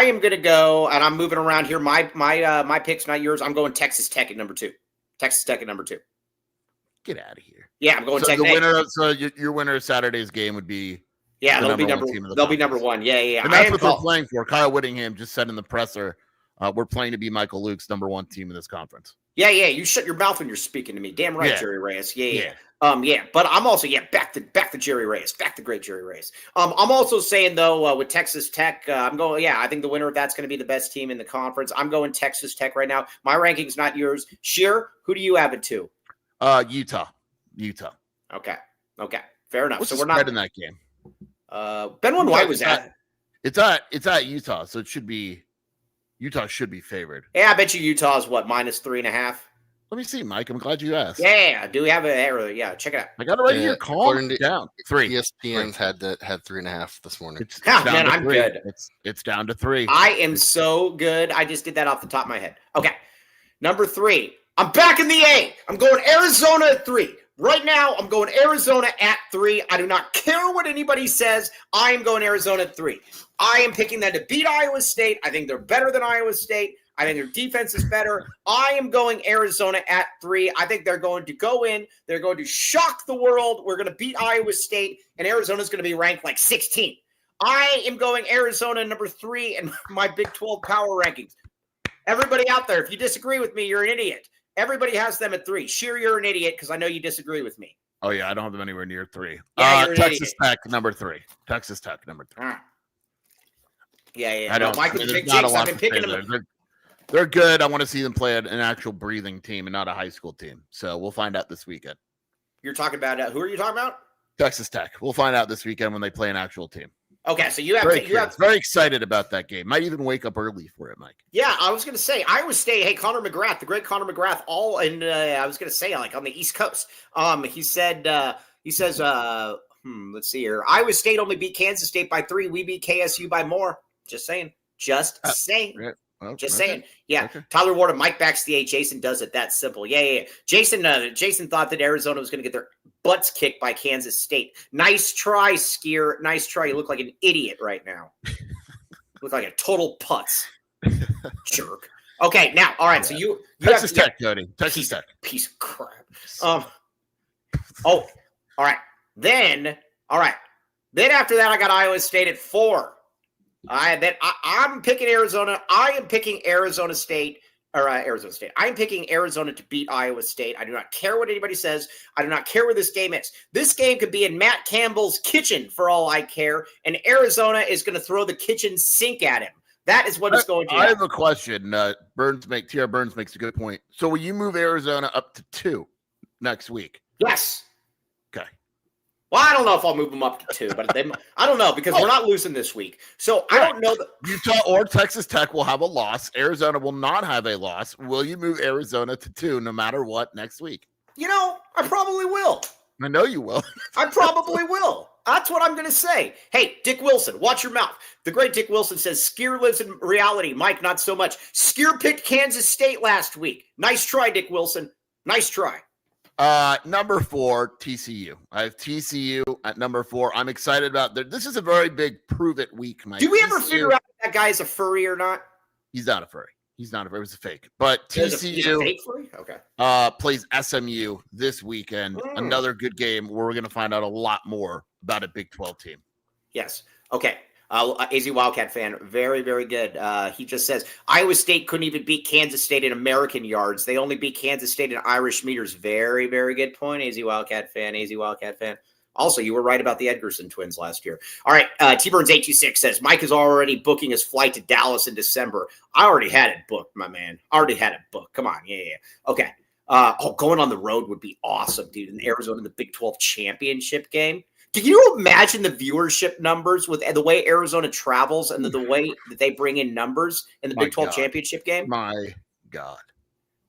[SPEAKER 1] am gonna go, and I'm moving around here. My pick's not yours. I'm going Texas Tech at number 2. Texas Tech at number 2.
[SPEAKER 3] Get out of here.
[SPEAKER 1] Yeah, I'm going
[SPEAKER 3] so
[SPEAKER 1] Tech.
[SPEAKER 3] The winner. So your winner of Saturday's game would be.
[SPEAKER 1] Yeah, they'll be number 1. Yeah.
[SPEAKER 3] And that's what they're playing for. Kyle Whittingham just said in the presser, we're playing to be Michael Luke's number 1 team in this conference.
[SPEAKER 1] Yeah. You shut your mouth when you're speaking to me. Damn right, Jerry Reyes. Yeah.
[SPEAKER 3] Yeah.
[SPEAKER 1] But I'm also back to Jerry Reyes, back to great Jerry Reyes. I'm also saying though with Texas Tech, I'm going. Yeah, I think the winner of that's going to be the best team in the conference. I'm going Texas Tech right now. My ranking's not yours. Sheer, who do you have it to?
[SPEAKER 3] Utah.
[SPEAKER 1] Okay. Fair enough.
[SPEAKER 3] What's
[SPEAKER 1] so
[SPEAKER 3] the
[SPEAKER 1] we're not
[SPEAKER 3] in that game.
[SPEAKER 1] Ben White was at.
[SPEAKER 3] It's at Utah, so Utah should be favored.
[SPEAKER 1] Yeah, I bet you Utah's what -3.5.
[SPEAKER 3] Let me see, Mike. I'm glad you asked.
[SPEAKER 1] Yeah, do we have it? Yeah, check it out.
[SPEAKER 3] I got it right here. Calm down. 3.
[SPEAKER 4] ESPN had 3.5 this morning.
[SPEAKER 3] It's down to
[SPEAKER 1] I'm
[SPEAKER 3] 3.
[SPEAKER 1] good.
[SPEAKER 3] It's down to 3.
[SPEAKER 1] I am so good. I just did that off the top of my head. Okay, number 3. I'm back in the A. I'm going Arizona at 3. Right now, I'm going Arizona at 3. I do not care what anybody says. I am going Arizona at 3. I am picking them to beat Iowa State. I think they're better than Iowa State. I think their defense is better. I am going Arizona at 3. I think they're going to go in. They're going to shock the world. We're going to beat Iowa State, and Arizona's going to be ranked like 16. I am going Arizona number 3 in my Big 12 power rankings. Everybody out there, if you disagree with me, you're an idiot. Everybody has them at 3. Sheer, you're an idiot because I know you disagree with me.
[SPEAKER 3] Oh, yeah, I don't have them anywhere near 3.
[SPEAKER 1] Yeah,
[SPEAKER 3] Texas Tech, number 3. Texas Tech, number 3.
[SPEAKER 1] Yeah.
[SPEAKER 3] I don't.
[SPEAKER 1] Michael's pick
[SPEAKER 3] not a
[SPEAKER 1] I've
[SPEAKER 3] lot
[SPEAKER 1] been
[SPEAKER 3] to say
[SPEAKER 1] picking
[SPEAKER 3] there.
[SPEAKER 1] them.
[SPEAKER 3] They're good. I want to see them play an actual breathing team and not a high school team. So we'll find out this weekend.
[SPEAKER 1] You're talking about who are you talking about?
[SPEAKER 3] Texas Tech. We'll find out this weekend when they play an actual team.
[SPEAKER 1] Okay, so you have
[SPEAKER 3] very excited about that game. Might even wake up early for it, Mike.
[SPEAKER 1] Yeah, I was going to say Iowa State. Hey, Connor McGrath, the great Connor McGrath, all in. I was going to say like on the East Coast. He says. Let's see here. Iowa State only beat Kansas State by 3. We beat KSU by more. Just saying.
[SPEAKER 3] Right. Well,
[SPEAKER 1] Just saying. Yeah. Okay. Tyler Ward and Mike backs the 8. Jason does it that simple. Yeah. Jason thought that Arizona was going to get their butts kicked by Kansas State. Nice try, Skier. Nice try. You look like an idiot right now. Look like a total putz. Jerk. Okay, now, all right. Yeah. So you
[SPEAKER 3] Texas Tech, Cody. Texas Tech.
[SPEAKER 1] Piece of crap. All right. Then after that, I got Iowa State at 4. I'm picking Arizona. I am picking Arizona State. I am picking Arizona to beat Iowa State. I do not care what anybody says. I do not care where this game is. This game could be in Matt Campbell's kitchen for all I care, and Arizona is going to throw the kitchen sink at him. That is what is going to happen.
[SPEAKER 3] I have a question. T.R. Burns makes a good point. So will you move Arizona up to 2 next week?
[SPEAKER 1] Yes.
[SPEAKER 3] Okay.
[SPEAKER 1] Well, I don't know if I'll move them up to 2, but I don't know because we're not losing this week. So I don't know.
[SPEAKER 3] Utah or Texas Tech will have a loss. Arizona will not have a loss. Will you move Arizona to 2 no matter what next week?
[SPEAKER 1] I probably will.
[SPEAKER 3] I know you will.
[SPEAKER 1] I probably will. That's what I'm going to say. Hey, Dick Wilson, watch your mouth. The great Dick Wilson says, Skier lives in reality. Mike, not so much. Skier picked Kansas State last week. Nice try, Dick Wilson. Nice try.
[SPEAKER 3] Number 4, TCU. I have TCU at number 4. I'm excited about this is a very big prove it week, Mike.
[SPEAKER 1] Do we ever figure out if that guy is a furry or not?
[SPEAKER 3] He's not a furry. It was a fake. But TCU
[SPEAKER 1] fake furry? Okay.
[SPEAKER 3] Plays SMU this weekend. Another good game where we're going to find out a lot more about a Big 12 team.
[SPEAKER 1] Yes. Okay. AZ Wildcat fan, very, very good. He just says, Iowa State couldn't even beat Kansas State in American yards. They only beat Kansas State in Irish meters. Very, very good point, AZ Wildcat fan. Also, you were right about the Edgerson twins last year. All right, T-Burns826 says, Mike is already booking his flight to Dallas in December. I already had it booked, my man. Come on, yeah. Okay. Going on the road would be awesome, dude. In Arizona, the Big 12 championship game. Do you imagine the viewership numbers with the way Arizona travels and the way that they bring in numbers in the
[SPEAKER 3] My
[SPEAKER 1] Big 12
[SPEAKER 3] God.
[SPEAKER 1] championship game?
[SPEAKER 3] My God.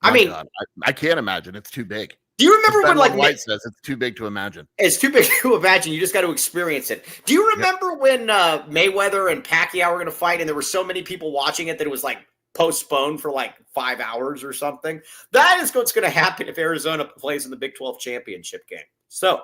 [SPEAKER 1] I mean,
[SPEAKER 3] God. I can't imagine. It's too big.
[SPEAKER 1] Do you remember
[SPEAKER 3] Ben
[SPEAKER 1] when like
[SPEAKER 3] White says it's too big to imagine?
[SPEAKER 1] It's too big to imagine. You just got to experience it. Do you remember when Mayweather and Pacquiao were going to fight, and there were so many people watching it that it was like postponed for like 5 hours or something? That is what's going to happen if Arizona plays in the Big 12 championship game. So,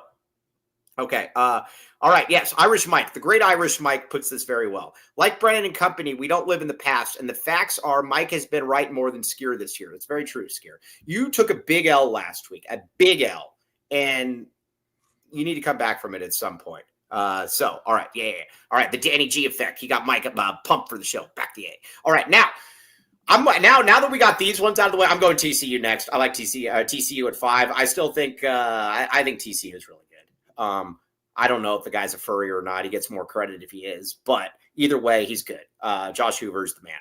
[SPEAKER 1] okay. All right. Yes. Irish Mike, the great Irish Mike puts this very well. Like Brennan and company, we don't live in the past. And the facts are Mike has been right more than Skier this year. That's very true, Skier. You took a big L last week, a big L. And you need to come back from it at some point. So, all right. Yeah. All right. The Danny G effect. He got Mike pumped for the show. Back to A. All right. Now that we got these ones out of the way, I'm going TCU next. I like TCU at 5. I still think I think TCU is really good. I don't know if the guy's a furry or not. He gets more credit if he is, but either way, he's good. Josh Hoover's the man.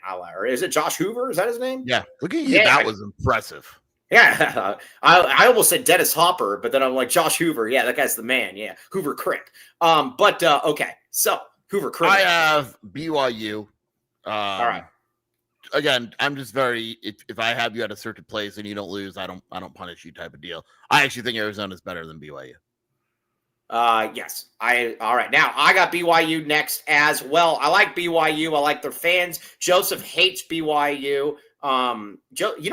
[SPEAKER 1] Is it Josh Hoover? Is that his name?
[SPEAKER 3] Yeah. Look at you. Yeah, that was impressive.
[SPEAKER 1] Yeah. I almost said Dennis Hopper, but then I'm like, Josh Hoover. Yeah, that guy's the man. Yeah. Hoover Crick. Okay. So Hoover Crick.
[SPEAKER 3] I have BYU.
[SPEAKER 1] All right.
[SPEAKER 3] Again, I'm just very if I have you at a certain place and you don't lose, I don't punish you type of deal. I actually think Arizona's better than BYU.
[SPEAKER 1] Yes. All right. Now I got BYU next as well. I like BYU. I like their fans. Joseph hates BYU. You know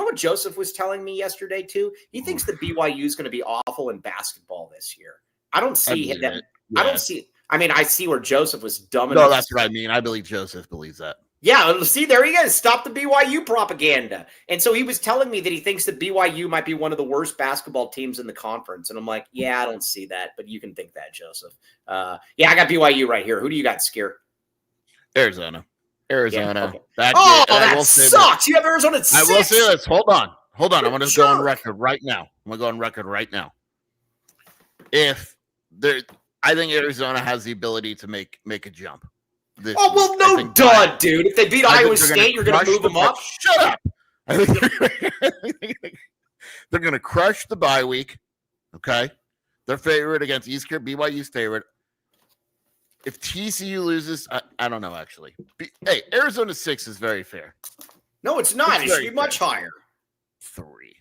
[SPEAKER 1] what Joseph was telling me yesterday too? He thinks that BYU is going to be awful in basketball this year. I don't see that. Yeah. I don't see. I mean, I see where Joseph was dumb.
[SPEAKER 3] No, that's what I mean. I believe Joseph believes that.
[SPEAKER 1] Yeah, see, there he is. Stop the BYU propaganda. And so he was telling me that he thinks that BYU might be one of the worst basketball teams in the conference. And I'm like, yeah, I don't see that, but you can think that, Joseph. Yeah, I got BYU right here. Who do you got, Skier?
[SPEAKER 3] Arizona. Yeah, okay.
[SPEAKER 1] That sucks. You have Arizona at 6.
[SPEAKER 3] I will say this. Hold on. I'm going to go on record right now. I think Arizona has the ability to make a jump.
[SPEAKER 1] Dude. If they beat Iowa State, you're going to move them up?
[SPEAKER 3] Shut up. I think they're going to crush the bye week. Okay. They're favored against East Carolina. BYU's favorite. If TCU loses, I don't know, actually. Hey, Arizona 6 is very fair.
[SPEAKER 1] No, it's not. It should be much higher.
[SPEAKER 3] 3.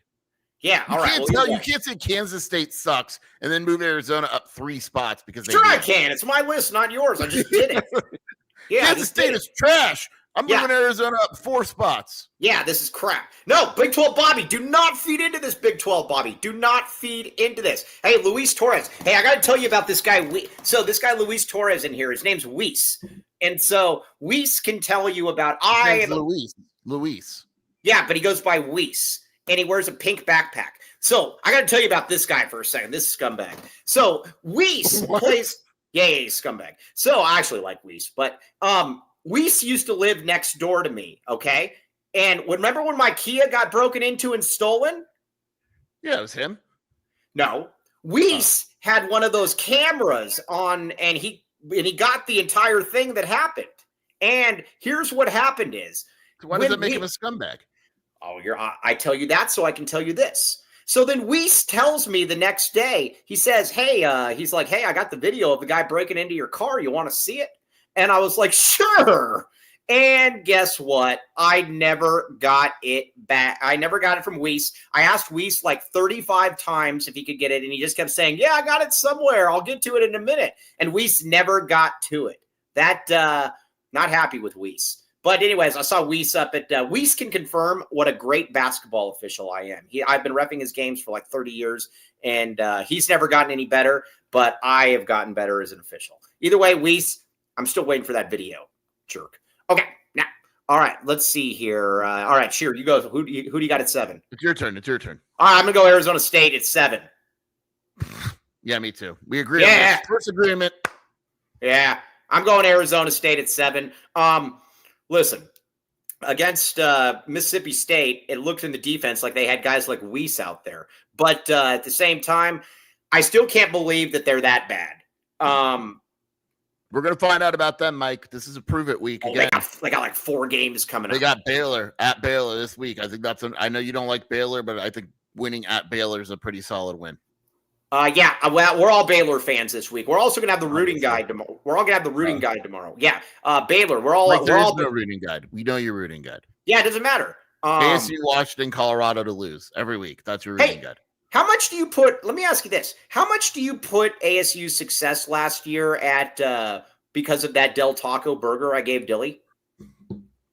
[SPEAKER 1] Yeah, all right.
[SPEAKER 3] You can't say Kansas State sucks and then move Arizona up 3 spots because they
[SPEAKER 1] I can. It's my list, not yours. I just did it. Yeah,
[SPEAKER 3] Kansas State is trash. I'm moving Arizona up 4 spots.
[SPEAKER 1] Yeah, this is crap. No, Big 12 Bobby, do not feed into this, Big 12 Bobby. Do not feed into this. Hey, Luis Torres. Hey, I got to tell you about this guy. So this guy, Luis Torres in here, his name's Weiss. And so Weiss can tell you about
[SPEAKER 3] Luis.
[SPEAKER 1] Yeah, but he goes by Weiss. And he wears a pink backpack. So I got to tell you about this guy for a second. This scumbag. So Weiss plays... Yeah, he's scumbag. So I actually like Weiss, but Weiss used to live next door to me, okay? And remember when my Kia got broken into and stolen?
[SPEAKER 3] Yeah, it was him.
[SPEAKER 1] No. Weiss had one of those cameras on, and he got the entire thing that happened. And here's what happened is...
[SPEAKER 3] Why does that make him a scumbag?
[SPEAKER 1] Oh, I tell you that so I can tell you this. So then Weiss tells me the next day, he says, he's like, hey, I got the video of the guy breaking into your car. You want to see it? And I was like, sure. And guess what? I never got it back. I never got it from Weiss. I asked Weiss like 35 times if he could get it. And he just kept saying, yeah, I got it somewhere. I'll get to it in a minute. And Weiss never got to it. Not happy with Weiss. But anyways, I saw Weiss up at Weiss can confirm what a great basketball official I am. I've been reffing his games for like 30 years, and he's never gotten any better, but I have gotten better as an official. Either way, Weiss, I'm still waiting for that video. Jerk. Okay, now, all right, let's see here. All right, Sheer, you go. Who do you got at 7?
[SPEAKER 3] It's your turn.
[SPEAKER 1] All right, I'm going to go Arizona State at 7.
[SPEAKER 3] Yeah, me too. We agree on this. First agreement.
[SPEAKER 1] Yeah, I'm going Arizona State at 7. Listen, against Mississippi State, it looked in the defense like they had guys like Weiss out there. But at the same time, I still can't believe that they're that bad.
[SPEAKER 3] We're going to find out about them, Mike. This is a prove it week again.
[SPEAKER 1] They got like 4 games coming up.
[SPEAKER 3] They got Baylor at Baylor this week. I think I know you don't like Baylor, but I think winning at Baylor is a pretty solid win.
[SPEAKER 1] Well, we're all Baylor fans this week. We're also going to have the rooting
[SPEAKER 3] Obviously.
[SPEAKER 1] guide tomorrow. We're all going to have the rooting guide tomorrow. Yeah. Baylor. We're all.
[SPEAKER 3] Like,
[SPEAKER 1] we're
[SPEAKER 3] there is
[SPEAKER 1] all.
[SPEAKER 3] no rooting guide. We know your rooting guide.
[SPEAKER 1] Yeah, it doesn't matter.
[SPEAKER 3] ASU, Washington, Colorado to lose every week. That's your rooting guide.
[SPEAKER 1] How much do you put? Let me ask you this: how much do you put ASU's success last year at because of that Del Taco burger I gave Dilly?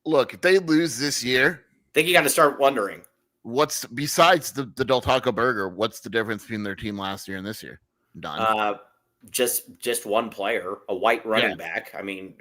[SPEAKER 3] Look, if they lose this year,
[SPEAKER 1] I think you got to start wondering.
[SPEAKER 3] What's besides the Del Taco burger? What's the difference between their team last year and this year? Done.
[SPEAKER 1] Just one player, a white running back. I mean,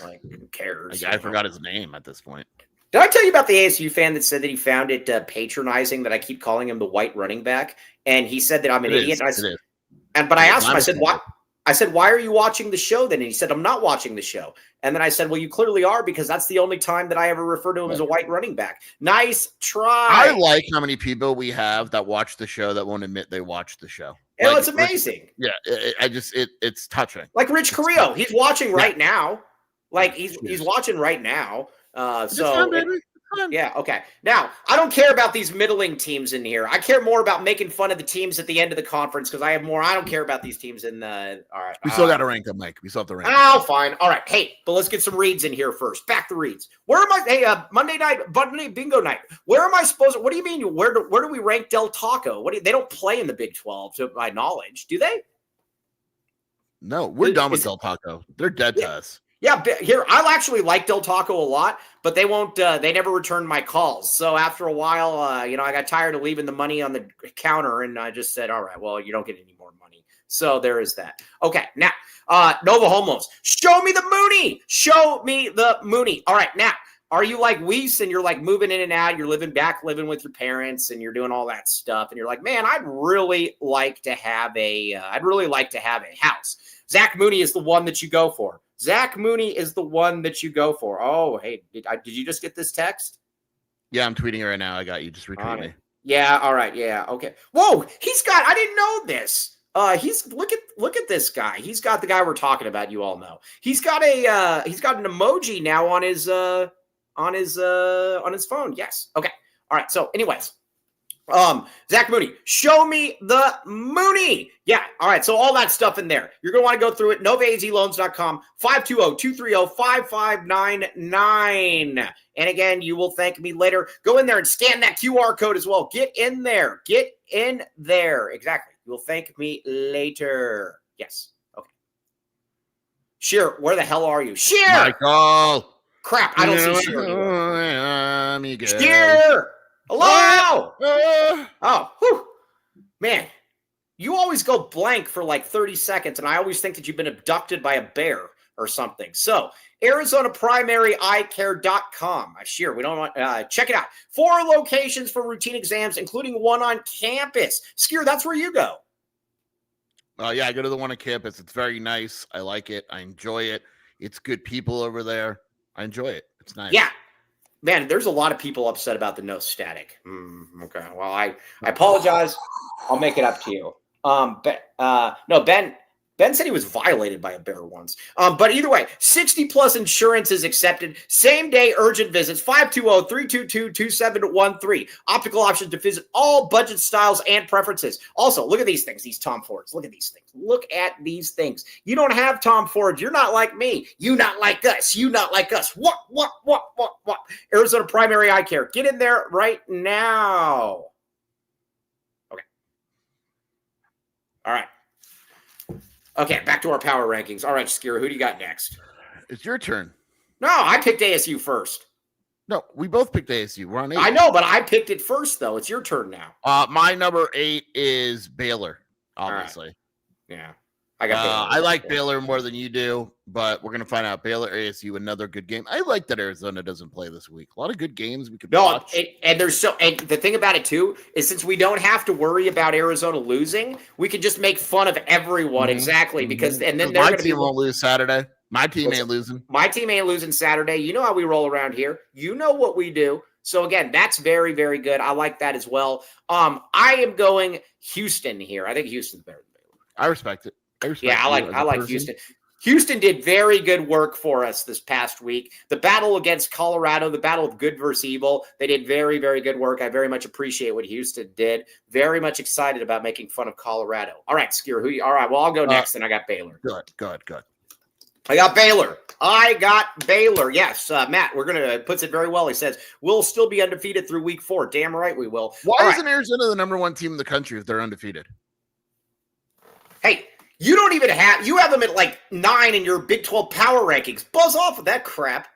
[SPEAKER 1] like who cares?
[SPEAKER 3] I forgot his name at this point.
[SPEAKER 1] Did I tell you about the ASU fan that said that he found it patronizing that I keep calling him the white running back? And he said that I'm an idiot. But I asked him, I said, why? I said, why are you watching the show then? And he said, I'm not watching the show. And then I said, well, you clearly are, because that's the only time that I ever refer to him as a white running back. Nice try.
[SPEAKER 3] I like how many people we have that watch the show that won't admit they watched the show.
[SPEAKER 1] Like, it's amazing.
[SPEAKER 3] It's touching.
[SPEAKER 1] Like Rich Carrillo, he's watching right now. Like he's watching right now. Yeah, okay. Now, I don't care about these middling teams in here. I care more about making fun of the teams at the end of the conference because I have more. I don't care about these teams in the. All right.
[SPEAKER 3] We still got to rank them, Mike. We still have to rank them.
[SPEAKER 1] Oh, fine. All right. Hey, but let's get some reads in here first. Back the reads. Where am I? Hey, Monday bingo night. Where am I supposed to? What do you mean? Where do we rank Del Taco? They don't play in the Big 12, to my knowledge, do they?
[SPEAKER 3] No, we're done with Del Taco. They're dead to us.
[SPEAKER 1] Yeah, here I actually like Del Taco a lot, but they won't. They never returned my calls. So after a while, I got tired of leaving the money on the counter, and I just said, "All right, well, you don't get any more money." So there is that. Okay, now Nova Homos, show me the Mooney. Show me the Mooney. All right, now are you like Weiss and you're like moving in and out? You're living with your parents, and you're doing all that stuff, and you're like, man, I'd really like to have a house. Zach Mooney is the one that you go for. Zach Mooney is the one that you go for. Oh, hey, did you just get this text?
[SPEAKER 3] Yeah, I'm tweeting it right now. I got you. Just retweet me.
[SPEAKER 1] Yeah, all right, yeah, okay. Whoa, I didn't know this. Look at this guy. He's got the guy we're talking about. You all know. He's got an emoji now on his phone. Yes. Okay. All right. So, anyways. Zach Mooney, show me the Mooney. Yeah. All right. So all that stuff in there. You're going to want to go through it. NovaAZLoans.com, 520-230-5599. And again, you will thank me later. Go in there and scan that QR code as well. Get in there. Get in there. Exactly. You will thank me later. Yes. Okay. Sheer, where the hell are you? Sheer!
[SPEAKER 3] Michael!
[SPEAKER 1] Crap. I don't see Sheer anymore. Sheer! Hello! Oh, whew. Man, you always go blank for like 30 seconds, and I always think that you've been abducted by a bear or something. So, ArizonaPrimaryEyeCare.com. Sure, we don't want check it out. 4 locations for routine exams, including one on campus. Skier, that's where you go.
[SPEAKER 3] Yeah, I go to the one on campus. It's very nice. I like it. I enjoy it. It's good people over there. I enjoy it. It's nice.
[SPEAKER 1] Yeah. Man, there's a lot of people upset about the no static. Okay, well, I apologize. I'll make it up to you. Ben said he was violated by a bear once. But either way, 60+ insurance is accepted. Same day urgent visits, 520-322-2713. Optical options to visit all budget styles and preferences. Also, look at these things, these Tom Fords. Look at these things. Look at these things. You don't have Tom Fords. You're not like me. You not like us. You not like us. What? Arizona Primary Eye Care. Get in there right now. Okay. All right. Okay, back to our power rankings. All right, Skier, who do you got next?
[SPEAKER 3] It's your turn.
[SPEAKER 1] No, I picked ASU first.
[SPEAKER 3] No, we both picked ASU. We're on 8.
[SPEAKER 1] I know, but I picked it first, though. It's your turn now.
[SPEAKER 3] My number 8 is Baylor, obviously.
[SPEAKER 1] Right. Yeah. I got Baylor.
[SPEAKER 3] I like Baylor more than you do, but we're going to find out. Baylor, ASU, another good game. I like that Arizona doesn't play this week. A lot of good games we could watch.
[SPEAKER 1] And the thing about it, too, is since we don't have to worry about Arizona losing, we can just make fun of everyone. Exactly. Because then they're
[SPEAKER 3] my team won't lose Saturday. My team ain't losing.
[SPEAKER 1] My team ain't losing Saturday. You know how we roll around here. You know what we do. So, again, that's very, very good. I like that as well. I am going Houston here. I think Houston's better than Baylor.
[SPEAKER 3] I respect it.
[SPEAKER 1] I like Houston. Houston did very good work for us this past week. The battle against Colorado, the battle of good versus evil, they did very, very good work. I very much appreciate what Houston did. Very much excited about making fun of Colorado. All right, Skier, all right, well, I'll go next, and I got Baylor.
[SPEAKER 3] Good.
[SPEAKER 1] I got Baylor. Yes, Matt, we're going to puts it very well. He says, we'll still be undefeated through week 4. Damn right we will.
[SPEAKER 3] Why isn't Arizona the number 1 team in the country if they're undefeated?
[SPEAKER 1] Hey, you don't even you have them at like 9 in your Big 12 power rankings. Buzz off with that crap.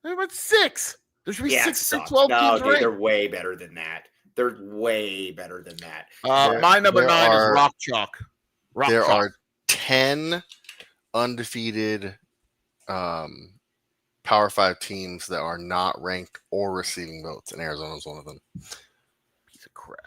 [SPEAKER 3] They're about 6. There should be 6 Big 12
[SPEAKER 1] no,
[SPEAKER 3] teams.
[SPEAKER 1] Dude, they're way better than that. They're way better than that.
[SPEAKER 3] My number 9 is Rock Chalk.
[SPEAKER 4] There are 10 undefeated Power 5 teams that are not ranked or receiving votes, and Arizona is one of them.
[SPEAKER 3] Piece of crap.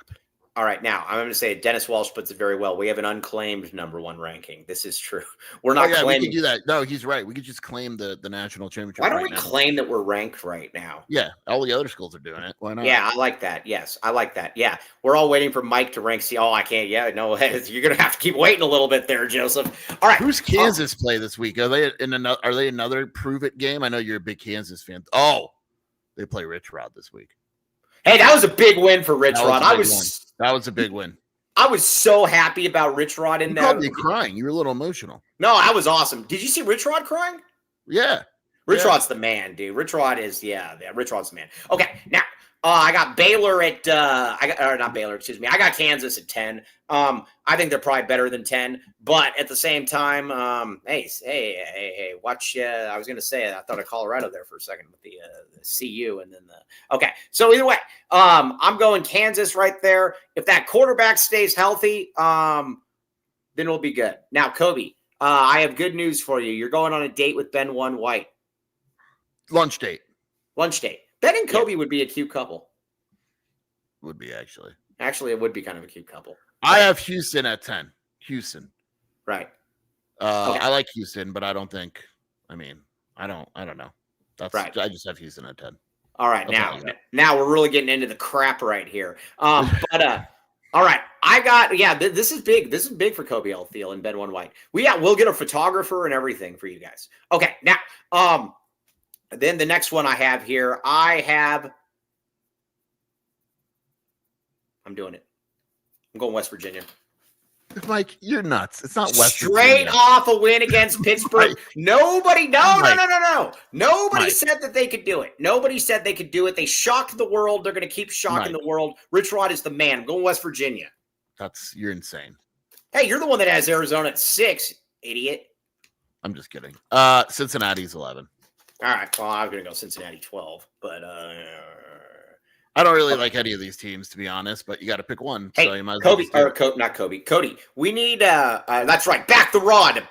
[SPEAKER 1] All right, now I'm going to say Dennis Walsh puts it very well. We have an unclaimed number 1 ranking. This is true. We're not claiming.
[SPEAKER 3] We can do that. No, he's right. We could just claim the national championship.
[SPEAKER 1] Why don't we claim that we're ranked right now?
[SPEAKER 3] Yeah, all the other schools are doing it. Why not?
[SPEAKER 1] Yeah, I like that. Yes, I like that. Yeah, we're all waiting for Mike to rank. I can't. Yeah, no, you're going to have to keep waiting a little bit there, Joseph. All right.
[SPEAKER 3] Who's Kansas play this week? Are they another prove it game? I know you're a big Kansas fan. Oh, they play Rich Rod this week.
[SPEAKER 1] Hey, that was a big win for Rich Rod.
[SPEAKER 3] That was a big win.
[SPEAKER 1] I was so happy about Rich Rod in that.
[SPEAKER 3] You crying. You were a little emotional.
[SPEAKER 1] No, I was awesome. Did you see Rich Rod crying?
[SPEAKER 3] Yeah.
[SPEAKER 1] Rich Rod's the man, dude. Rich Rod's the man. Okay, now I got Baylor at not Baylor, excuse me. I got Kansas at 10. I think they're probably better than 10, but at the same time, hey, watch. I was gonna say I thought of Colorado there for a second with the CU and then okay. So either way, I'm going Kansas right there. If that quarterback stays healthy, then we'll be good. Now, Kobe, I have good news for you. You're going on a date with Ben One White.
[SPEAKER 3] Lunch date.
[SPEAKER 1] Ben and Kobe would be a cute couple.
[SPEAKER 3] Would be actually.
[SPEAKER 1] Actually, it would be kind of a cute couple.
[SPEAKER 3] I have Houston at 10. Houston.
[SPEAKER 1] Right.
[SPEAKER 3] Okay. I like Houston, but I don't think. I mean, I don't know. That's right. I just have Houston at 10.
[SPEAKER 1] All right. Now we're really getting into the crap right here. All right. I got this is big. This is big for Kobe Thiel and Ben One White. We'll get a photographer and everything for you guys. Okay. Now, then the next one I have here, I'm doing it. I'm going West Virginia.
[SPEAKER 3] Mike, you're nuts. It's not West
[SPEAKER 1] Straight
[SPEAKER 3] Virginia.
[SPEAKER 1] Off a win against Pittsburgh. Nobody, no. Nobody said that they could do it. Nobody said they could do it. They shocked the world. They're going to keep shocking the world. Rich Rod is the man. I'm going West Virginia.
[SPEAKER 3] You're insane.
[SPEAKER 1] Hey, you're the one that has Arizona at 6, idiot.
[SPEAKER 3] I'm just kidding. Cincinnati's 11.
[SPEAKER 1] All right. Well, I'm going to go Cincinnati 12, but
[SPEAKER 3] I don't really like any of these teams, to be honest, but you got to pick one.
[SPEAKER 1] Hey,
[SPEAKER 3] so you might
[SPEAKER 1] Cody. We need, that's right. Back the rod.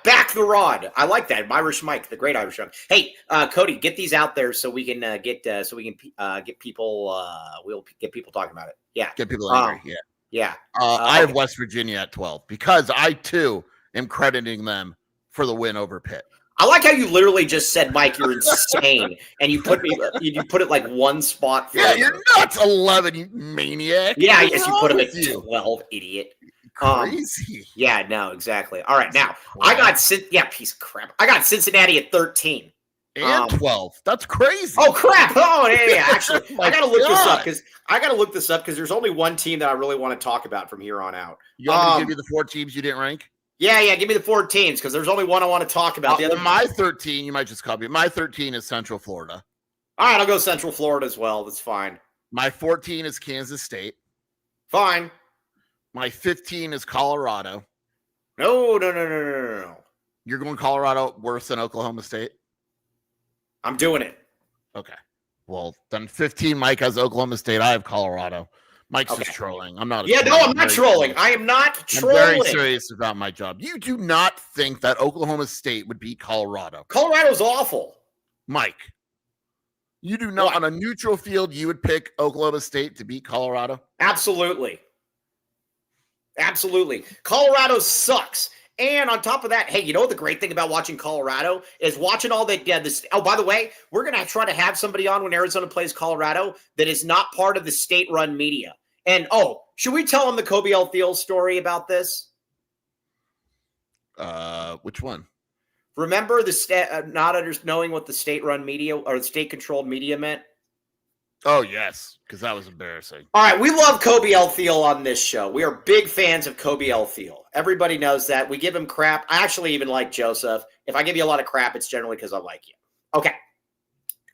[SPEAKER 1] I like that. Irish Mike, the great Irish Mike. Hey, Cody, get these out there so we can get people, we'll get people talking about it. Yeah.
[SPEAKER 3] Get people angry.
[SPEAKER 1] Yeah.
[SPEAKER 3] I have West Virginia at 12 because I too am crediting them for the win over Pitt.
[SPEAKER 1] I like how you literally just said, Mike, you're insane, and you put it like one spot.
[SPEAKER 3] Yeah, you're nuts. 11, you maniac.
[SPEAKER 1] Yeah, yes, you put him at 12, idiot.
[SPEAKER 3] Crazy.
[SPEAKER 1] Yeah, no, exactly. All right, now I got piece of crap. I got Cincinnati at 13
[SPEAKER 3] and 12. That's crazy.
[SPEAKER 1] Oh crap! Oh yeah. Actually, I gotta look this up because there's only one team that I really want to talk about from here on out.
[SPEAKER 3] You want me to give you the 4 teams you didn't rank?
[SPEAKER 1] Yeah, give me the 4 teams because there's only one I want to talk about.
[SPEAKER 3] My 13, you might just copy. My 13 is Central Florida.
[SPEAKER 1] All right, I'll go Central Florida as well. That's fine.
[SPEAKER 3] My 14 is Kansas State.
[SPEAKER 1] Fine.
[SPEAKER 3] My 15 is Colorado.
[SPEAKER 1] No.
[SPEAKER 3] You're going Colorado worse than Oklahoma State?
[SPEAKER 1] I'm doing it.
[SPEAKER 3] Okay. Well, then 15, Mike has Oklahoma State. I have Colorado. Mike's just trolling. I'm not.
[SPEAKER 1] I'm not trolling. I am not trolling.
[SPEAKER 3] I'm very serious about my job. You do not think that Oklahoma State would beat Colorado?
[SPEAKER 1] Colorado's awful.
[SPEAKER 3] Mike, you do not, on a neutral field, you would pick Oklahoma State to beat Colorado?
[SPEAKER 1] Absolutely. Colorado sucks. And on top of that, hey, you know what the great thing about watching Colorado is watching all that. Oh, by the way, we're going to try to have somebody on when Arizona plays Colorado that is not part of the state-run media. And, should we tell them the Kobe Thiel story about this?
[SPEAKER 3] Which one?
[SPEAKER 1] Remember the knowing what the state-run media or the state-controlled media meant?
[SPEAKER 3] Oh, yes, because that was embarrassing.
[SPEAKER 1] All right, we love Kobe L. Thiel on this show. We are big fans of Kobe L. Thiel. Everybody knows that. We give him crap. I actually even like Joseph. If I give you a lot of crap, it's generally because I like you. Okay.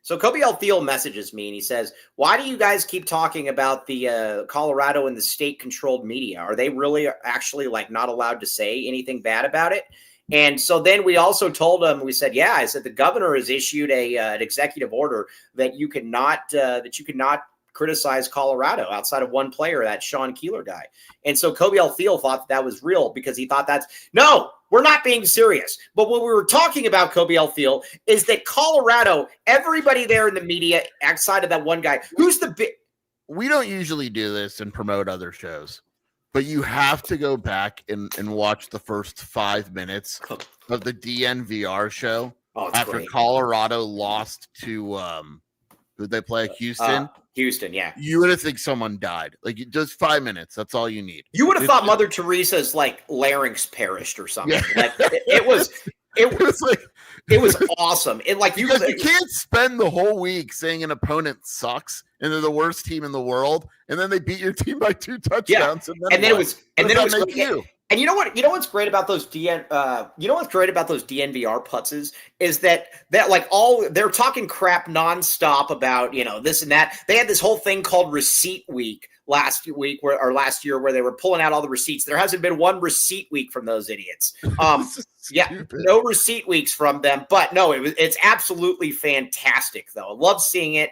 [SPEAKER 1] So Kobe L. Thiel messages me, and he says, why do you guys keep talking about the Colorado and the state-controlled media? Are they really actually like not allowed to say anything bad about it? And so then we also told him, we said, yeah, I said the governor has issued an executive order that you cannot criticize Colorado outside of one player, that Sean Keeler guy. And so Kobe L. Thiel thought that was real because he thought no, we're not being serious. But what we were talking about, Kobe L. Thiel, is that Colorado, everybody there in the media outside of that one guy, who's the big.
[SPEAKER 3] We don't usually do this and promote other shows, but you have to go back and watch the first 5 minutes of the DNVR show after
[SPEAKER 1] great.
[SPEAKER 3] Colorado lost to did they play Houston?
[SPEAKER 1] Houston, yeah.
[SPEAKER 3] You would have think someone died. Like just 5 minutes. That's all you need.
[SPEAKER 1] You would have thought Mother Teresa's like larynx perished or something. Yeah. Like it was awesome. It like
[SPEAKER 3] you can't spend the whole week saying an opponent sucks and they're the worst team in the world, and then they beat your team by 2 touchdowns.
[SPEAKER 1] Yeah. And then it was you. And you know what? You know what's great about those DNVR putzes is that like they're talking crap nonstop about this and that. They had this whole thing called Receipt Week last year where they were pulling out all the receipts. There hasn't been one receipt week from those idiots. No receipt weeks from them. But no, it's absolutely fantastic though. I love seeing it.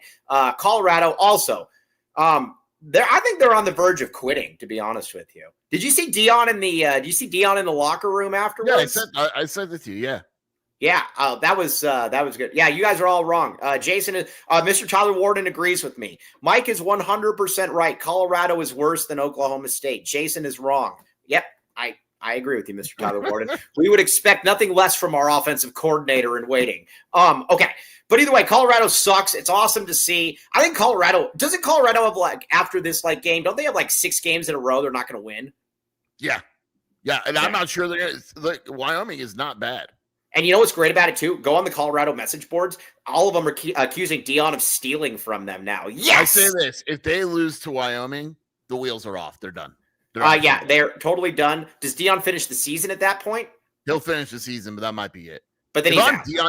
[SPEAKER 1] Colorado also. I think they're on the verge of quitting, to be honest with you. Did you see Dion in the locker room afterwards?
[SPEAKER 3] Yeah, I said that to you. Yeah.
[SPEAKER 1] Yeah. That was good. Yeah. You guys are all wrong. Jason, Mr. Tyler Warden agrees with me. Mike is 100% right. Colorado is worse than Oklahoma State. Jason is wrong. Yep. I agree with you, Mr. Tyler Warden. We would expect nothing less from our offensive coordinator in waiting. Okay. But either way, Colorado sucks. It's awesome to see. I think doesn't Colorado have like after this like game, don't they have like 6 games in a row they're not going to win?
[SPEAKER 3] Yeah. Yeah. And I'm not sure Wyoming is not bad.
[SPEAKER 1] And you know what's great about it too? Go on the Colorado message boards. All of them are accusing Dion of stealing from them now. Yes.
[SPEAKER 3] I say this. If they lose to Wyoming, the wheels are off. They're done.
[SPEAKER 1] Yeah, they're totally done. Does Dion finish the season at that point?
[SPEAKER 3] He'll finish the season, but that might be it.
[SPEAKER 1] But then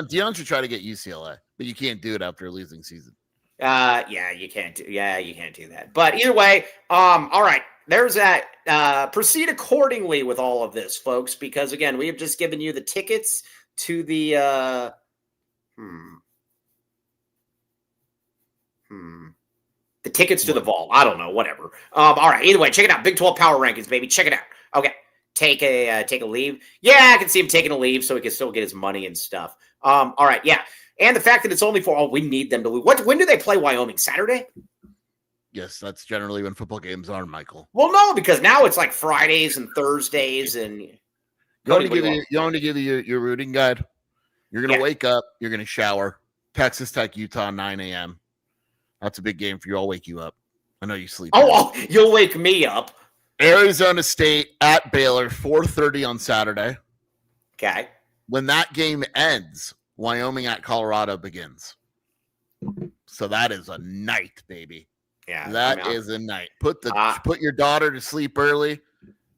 [SPEAKER 3] Dion should try to get UCLA, but you can't do it after a losing season.
[SPEAKER 1] Yeah, you can't do that. But either way, all right. There's that. Proceed accordingly with all of this, folks, because again, we have just given you the tickets to the the tickets to the vault. I don't know, whatever. All right. Either way, check it out. Big 12 power rankings, baby. Check it out. Okay. Take a leave. Yeah, I can see him taking a leave so he can still get his money and stuff. All right. Yeah. And the fact that it's only we need them to lose. When do they play Wyoming? Saturday?
[SPEAKER 3] Yes, that's generally when football games are, Michael.
[SPEAKER 1] Well, no, because now it's like Fridays and Thursdays and
[SPEAKER 3] you want to give you your rooting guide? You're going to wake up. You're going to shower. Texas Tech, Utah, 9 a.m. That's a big game for you. I'll wake you up. I know you sleep.
[SPEAKER 1] Oh, you'll wake me up.
[SPEAKER 3] Arizona State at Baylor, 4:30 on Saturday.
[SPEAKER 1] Okay.
[SPEAKER 3] When that game ends, Wyoming at Colorado begins. So that is a night, baby.
[SPEAKER 1] Yeah,
[SPEAKER 3] that is a night. Put your daughter to sleep early,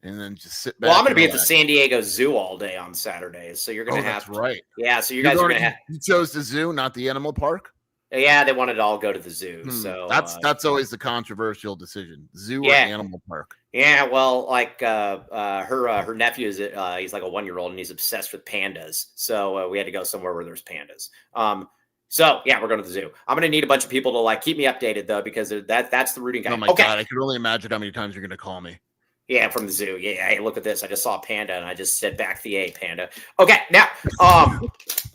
[SPEAKER 3] and then just sit back.
[SPEAKER 1] Well, I'm going to be at the San Diego Zoo all day on Saturdays, so you're going to have.
[SPEAKER 3] That's right.
[SPEAKER 1] Yeah, so you guys are going to have.
[SPEAKER 3] You chose the zoo, not the animal park.
[SPEAKER 1] Yeah, they wanted to all go to the zoo. So
[SPEAKER 3] that's always the controversial decision: zoo or animal park.
[SPEAKER 1] Yeah, well, like her nephew is he's like a 1-year-old and he's obsessed with pandas. So we had to go somewhere where there's pandas. So yeah, we're going to the zoo. I'm going to need a bunch of people to like keep me updated though, because that's the rooting guide.
[SPEAKER 3] Oh my God, I can only imagine how many times you're going to call me.
[SPEAKER 1] Yeah, from the zoo. Yeah, hey, look at this. I just saw a panda and I just said back the A, panda. Okay, now,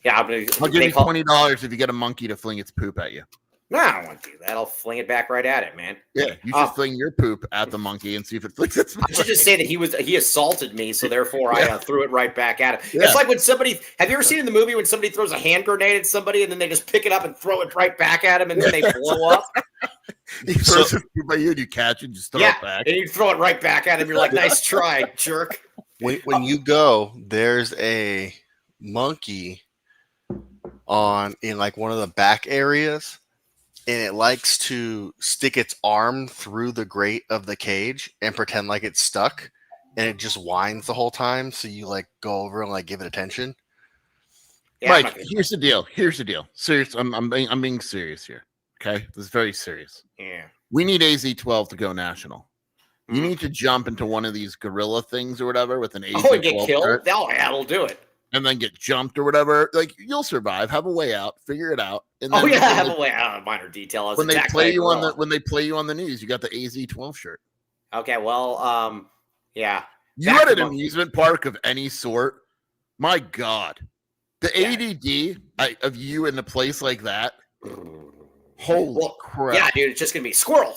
[SPEAKER 1] yeah,
[SPEAKER 3] I'll give you $20 if you get a monkey to fling its poop at you.
[SPEAKER 1] No, I don't want to do that. I'll fling it back right at it, man.
[SPEAKER 3] Yeah, you should fling your poop at the monkey and see if it flings its poop.
[SPEAKER 1] I should just say that he assaulted me, so therefore I threw it right back at him. Yeah. It's like when have you ever seen in the movie when somebody throws a hand grenade at somebody and then they just pick it up and throw it right back at him and then they blow up?
[SPEAKER 3] He throws it by you and you catch it and just throw it back.
[SPEAKER 1] And you throw it right back at him. You're like, nice try, jerk.
[SPEAKER 4] When you go, there's a monkey in like one of the back areas, and it likes to stick its arm through the grate of the cage and pretend like it's stuck, and it just whines the whole time. So you like go over and like give it attention.
[SPEAKER 1] Yeah,
[SPEAKER 3] Mike, here's the deal. Serious. I'm being serious here. Okay, this is very serious.
[SPEAKER 1] Yeah.
[SPEAKER 3] We need AZ-12 to go national. You need to jump into one of these gorilla things or whatever with an AZ-12.
[SPEAKER 1] Oh, and get killed? Oh, yeah, that'll do it.
[SPEAKER 3] And then get jumped or whatever. Like, you'll survive. Have a way out. Figure it out. And then
[SPEAKER 1] have a way out. Minor detail.
[SPEAKER 3] When they play you on the news, you got the AZ-12 shirt.
[SPEAKER 1] Okay, well, yeah.
[SPEAKER 3] You at an amusement park of any sort, my God. The ADD of you in a place like that, holy crap.
[SPEAKER 1] Yeah, dude, it's just going to be squirrel.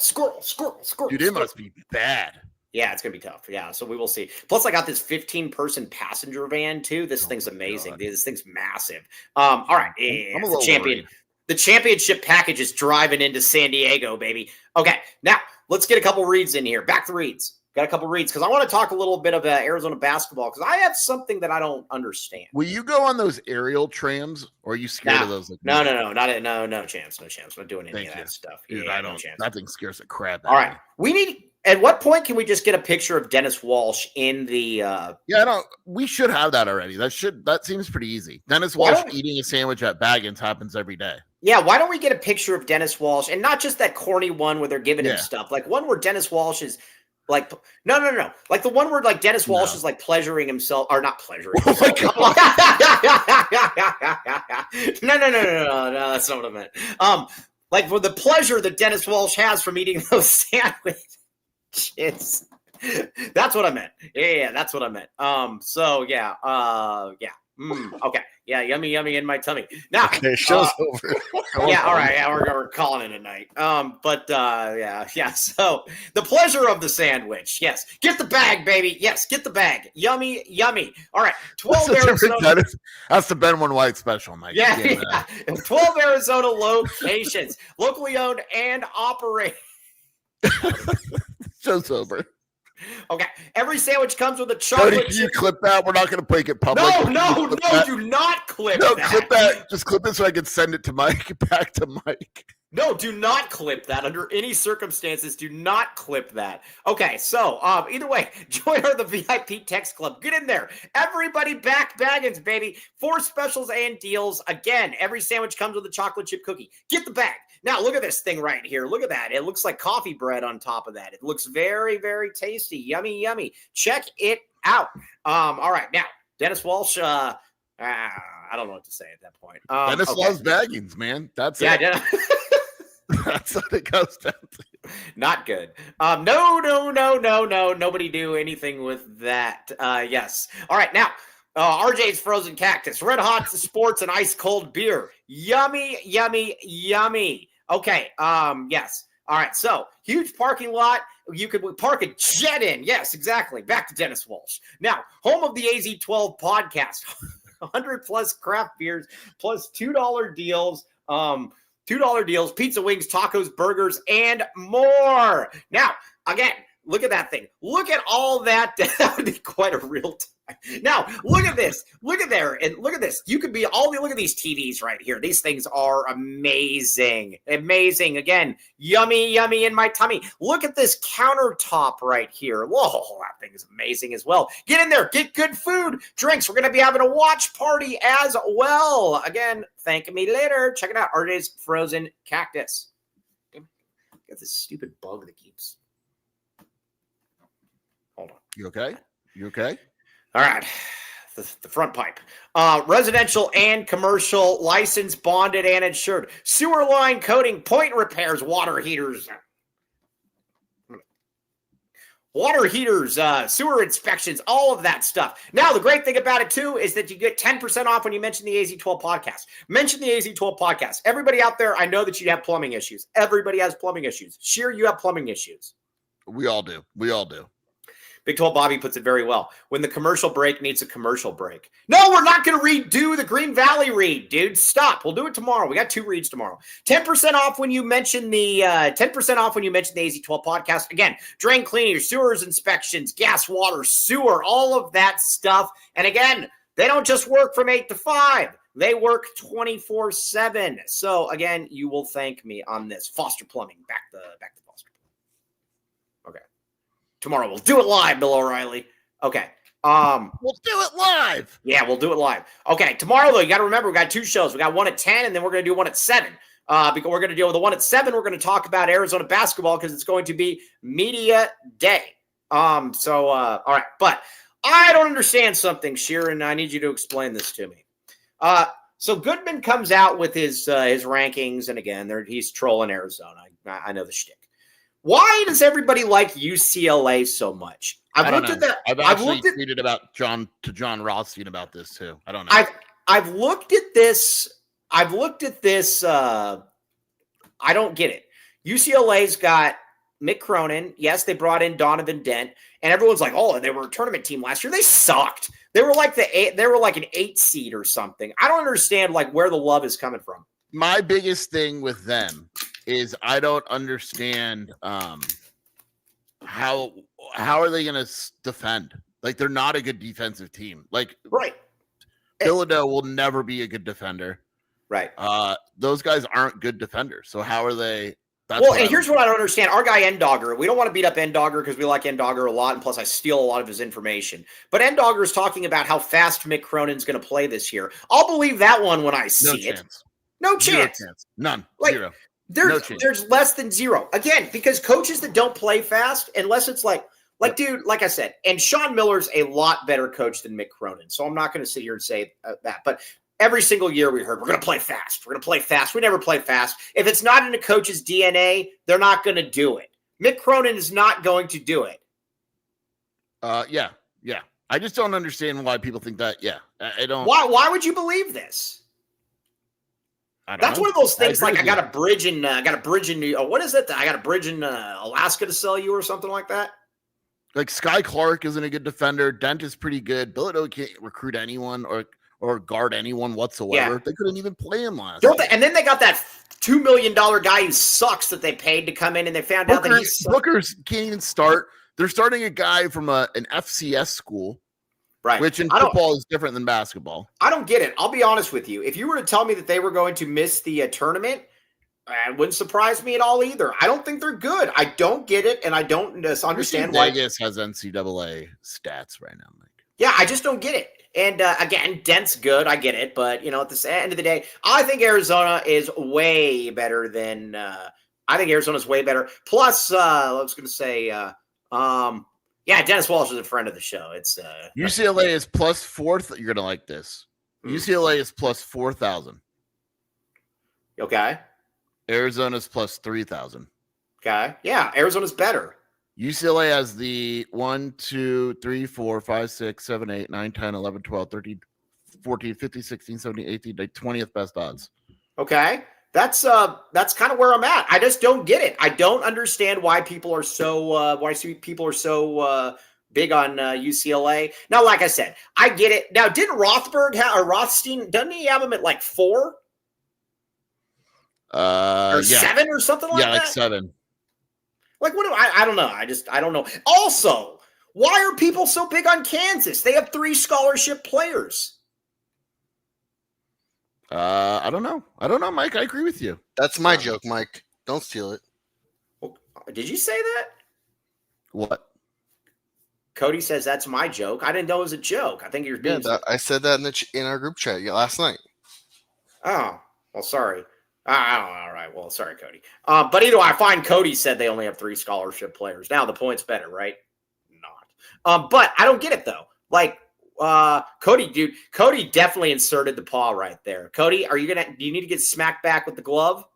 [SPEAKER 3] Dude, it must be bad.
[SPEAKER 1] Yeah, it's going to be tough. Yeah, so we will see. Plus, I got this 15-person passenger van, too. This thing's amazing. God. This thing's massive. All right. I'm a little champion. The championship package is driving into San Diego, baby. Okay, now, let's get a couple reads in here. Back to reads. Got a couple reads because I want to talk a little bit of Arizona basketball because I have something that I don't understand.
[SPEAKER 3] Will you go on those aerial trams or are you scared of those?
[SPEAKER 1] No, chance. I'm not doing any of that stuff.
[SPEAKER 3] Dude, I don't. That thing scares the crap out
[SPEAKER 1] All right. We need. At what point can we just get a picture of Dennis Walsh in the?
[SPEAKER 3] We should have that already. That seems pretty easy. Dennis Walsh eating a sandwich at Baggins happens every day.
[SPEAKER 1] Yeah, why don't we get a picture of Dennis Walsh and not just that corny one where they're giving him stuff, like one where Dennis Walsh is. Like no. Like the one where like Dennis Walsh is like pleasuring himself or not pleasuring himself. Oh my God. No, that's not what I meant. Like for the pleasure that Dennis Walsh has from eating those sandwiches. That's what I meant. Yeah, that's what I meant. Okay. Yeah, yummy in my tummy. Now,
[SPEAKER 4] okay, show's over.
[SPEAKER 1] Yeah, all right. Yeah, we're calling it a night. So the pleasure of the sandwich. Yes, get the bag, baby. Yes, get the bag. Yummy. All right, 12 Arizona.
[SPEAKER 3] That's the Ben One White special, Mike.
[SPEAKER 1] Yeah. 12 Arizona locations, locally owned and operated.
[SPEAKER 3] Show's over.
[SPEAKER 1] Okay, every sandwich comes with a chocolate.
[SPEAKER 3] You clip that. We're not going to make it public.
[SPEAKER 1] No, do not clip that.
[SPEAKER 3] No, clip that. Just clip it so I can send it to Mike. Back to Mike.
[SPEAKER 1] No, do not clip that. Under any circumstances, do not clip that. Okay, so either way, join the VIP text club. Get in there. Everybody back Baggins, baby. 4 specials and deals. Again, every sandwich comes with a chocolate chip cookie. Get the bag. Now, look at this thing right here. Look at that. It looks like coffee bread on top of that. It looks very, very tasty. Yummy. Check it out. All right. Now, Dennis Walsh, I don't know what to say at that point.
[SPEAKER 3] Dennis loves baggings, man. That's it.
[SPEAKER 1] Yeah,
[SPEAKER 3] that's what it goes down to.
[SPEAKER 1] Not good. No. Nobody do anything with that. Yes. All right. Now, RJ's Frozen Cactus, Red Hot Sports, and ice cold beer. Yummy. Okay. Yes. All right. So huge parking lot. You could park a jet in. Yes, exactly. Back to Dennis Walsh. Now, home of the AZ-12 podcast. 100 plus craft beers plus $2 deals. $2 deals, pizza, wings, tacos, burgers, and more. Now, again, look at that thing. Look at all that. That would be quite a real time. Now, look at this. Look at there. And look at this. You could be look at these TVs right here. These things are amazing. Amazing. Again, yummy in my tummy. Look at this countertop right here. Whoa, that thing is amazing as well. Get in there. Get good food, drinks. We're going to be having a watch party as well. Again, thank me later. Check it out. RJ's Frozen Cactus. Got this stupid bug that keeps. Hold on.
[SPEAKER 3] You okay?
[SPEAKER 1] All right. The front pipe. Residential and commercial, licensed, bonded, and insured. Sewer line coating, point repairs, water heaters. Sewer inspections, all of that stuff. Now, the great thing about it, too, is that you get 10% off when you mention the AZ-12 podcast. Mention the AZ-12 podcast. Everybody out there, I know that you have plumbing issues. Everybody has plumbing issues. Sheer, you have plumbing issues.
[SPEAKER 3] We all do.
[SPEAKER 1] Big 12 Bobby puts it very well. When the commercial break needs a commercial break. No, we're not going to redo the Green Valley read, dude. Stop. We'll do it tomorrow. We got 2 reads tomorrow. 10% off when you mention the AZ-12 podcast. Again, drain cleaners, sewers inspections, gas, water, sewer, all of that stuff. And again, They don't just work from 8 to 5. They work 24/7. So again, you will thank me on this. Foster Plumbing. Back to Foster Plumbing. Okay. Tomorrow we'll do it live, Bill O'Reilly. Okay.
[SPEAKER 3] We'll do it live.
[SPEAKER 1] Yeah, we'll do it live. Okay. Tomorrow though, you got to remember we got 2 shows. We got one at 10, and then we're going to do one at 7. Because we're going to deal with the one at 7. We're going to talk about Arizona basketball because it's going to be media day. All right, but I don't understand something, Sheeran. I need you to explain this to me. So Goodman comes out with his rankings, and again, he's trolling Arizona. I know the shtick. Why does everybody like UCLA so much?
[SPEAKER 3] I've actually tweeted about John Rothstein about this too. I don't know.
[SPEAKER 1] I've looked at this. I don't get it. UCLA's got Mick Cronin. Yes, they brought in Donovan Dent, and everyone's like, "Oh, they were a tournament team last year. They sucked. They were like an 8 seed or something." I don't understand like where the love is coming from.
[SPEAKER 3] My biggest thing with them is I don't understand how are they going to defend? Like they're not a good defensive team. Like
[SPEAKER 1] right,
[SPEAKER 3] Philadelphia will never be a good defender.
[SPEAKER 1] Right.
[SPEAKER 3] Those guys aren't good defenders. So how are they?
[SPEAKER 1] Here's what I don't understand. Our guy Endogger, we don't want to beat up Endogger because we like Endogger a lot, and plus I steal a lot of his information. But Endogger is talking about how fast Mick Cronin's going to play this year. I'll believe that one when I see it. No chance.
[SPEAKER 3] None.
[SPEAKER 1] Like,
[SPEAKER 3] Zero.
[SPEAKER 1] There's less than 0. Again, because coaches that don't play fast, unless it's like dude, like I said, and Sean Miller's a lot better coach than Mick Cronin. So I'm not going to sit here and say that. But every single year we heard, we're going to play fast. We're going to play fast. We never play fast. If it's not in a coach's DNA, they're not going to do it. Mick Cronin is not going to do it.
[SPEAKER 3] Yeah. I just don't understand why people think that. Yeah, I don't.
[SPEAKER 1] Why would you believe this? That's one of those things like I got a bridge in New. What is it? I got a bridge in Alaska to sell you or something like that.
[SPEAKER 3] Like Sky Clark isn't a good defender. Dent is pretty good. Bilodeau can't recruit anyone or guard anyone whatsoever. Yeah. They couldn't even play him last year.
[SPEAKER 1] And then they got that $2 million guy who sucks that they paid to come in, and they found out that
[SPEAKER 3] Bookers can't even start. They're starting a guy from an FCS school,
[SPEAKER 1] right?
[SPEAKER 3] Which in football is different than basketball.
[SPEAKER 1] I don't get it. I'll be honest with you. If you were to tell me that they were going to miss the tournament, it wouldn't surprise me at all either. I don't think they're good. I don't get it, and I don't understand why.
[SPEAKER 3] Vegas has NCAA stats right now, Mike.
[SPEAKER 1] Yeah, I just don't get it. And again, Dent's good. I get it. But, at the end of the day, I think Arizona is way better than Arizona's way better. Plus, I was going to say, Dennis Walsh is a friend of the show. It's
[SPEAKER 3] UCLA is plus 4th. You're going to like this. UCLA is plus 4,000.
[SPEAKER 1] Okay.
[SPEAKER 3] Arizona's plus 3,000.
[SPEAKER 1] Okay. Yeah, Arizona's better.
[SPEAKER 3] UCLA has the 1, 2, 3, 4, 5, 6, 7, 8, 9, 10, 11, 12, 13, 14, 15, 16, 17, 18, like 20th best odds.
[SPEAKER 1] Okay. That's kind of where I'm at. I just don't get it. I don't understand why people are so big on UCLA. Now, like I said, I get it. Now, didn't Rothstein, doesn't he have him at like 4? Or 7 or something like that?
[SPEAKER 3] Yeah, like 7.
[SPEAKER 1] Like, I don't know. I don't know. Also, why are people so big on Kansas? They have 3 scholarship players.
[SPEAKER 3] I don't know, Mike. I agree with you.
[SPEAKER 4] That's my joke, Mike. Don't steal it.
[SPEAKER 1] Well, did you say that?
[SPEAKER 3] What?
[SPEAKER 1] Cody says that's my joke. I didn't know it was a joke. I think you're being.
[SPEAKER 4] Yeah, I said that in our group chat last night.
[SPEAKER 1] Oh, well, sorry. All right. Well, sorry, Cody. But either way, I find Cody said they only have 3 scholarship players. Now the point's better, right? Not. But I don't get it though. Like, Cody definitely inserted the paw right there. Cody, do you need to get smacked back with the glove?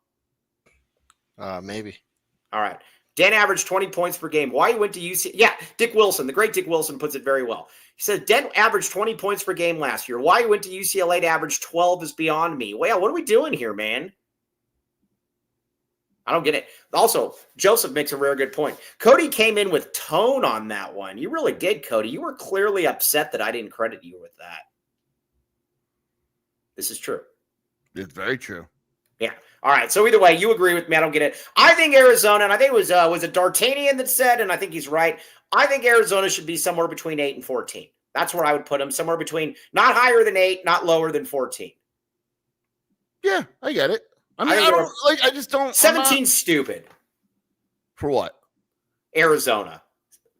[SPEAKER 4] Maybe.
[SPEAKER 1] All right. Dan averaged 20 points per game. Why he went to UC? Yeah, Dick Wilson, the great Dick Wilson puts it very well. He said Dan averaged 20 points per game last year. Why he went to UCLA to average 12 is beyond me. Well, what are we doing here, man? I don't get it. Also, Joseph makes a very good point. Cody came in with tone on that one. You really did, Cody. You were clearly upset that I didn't credit you with that. This is true.
[SPEAKER 3] It's very true.
[SPEAKER 1] Yeah. All right. So either way, you agree with me. I don't get it. I think Arizona, and I think it was it D'Artagnan that said, and I think he's right. I think Arizona should be somewhere between 8 and 14. That's where I would put him, somewhere between not higher than 8, not lower than 14.
[SPEAKER 3] Yeah, I get it. I mean, I don't like. I just don't.
[SPEAKER 1] 17 stupid.
[SPEAKER 3] For what?
[SPEAKER 1] Arizona.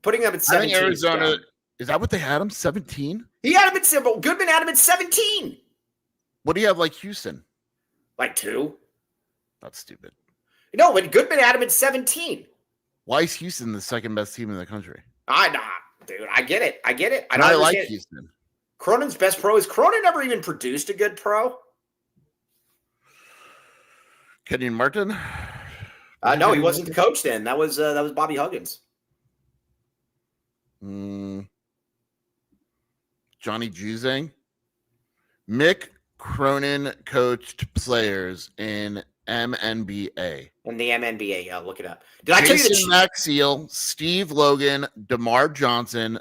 [SPEAKER 1] Putting them at 17.
[SPEAKER 3] I think Arizona. Is that what they had him? 17?
[SPEAKER 1] He had him at 17. Goodman had him at 17.
[SPEAKER 3] What do you have like Houston?
[SPEAKER 1] Like 2.
[SPEAKER 3] That's stupid.
[SPEAKER 1] No, but Goodman had him at 17.
[SPEAKER 3] Why is Houston the second best team in the country?
[SPEAKER 1] Dude, I get it. I don't
[SPEAKER 3] I
[SPEAKER 1] understand.
[SPEAKER 3] like Houston.
[SPEAKER 1] Cronin's best pro. Is Cronin never even produced a good pro?
[SPEAKER 3] Kenyon Martin?
[SPEAKER 1] No, he wasn't the coach then. That was Bobby Huggins.
[SPEAKER 3] Johnny Juzang. Mick Cronin coached players in MNBA.
[SPEAKER 1] In the MNBA, yeah, look it up. Did I tell you
[SPEAKER 3] Jason Maxiel, Steve Logan, DeMar Johnson.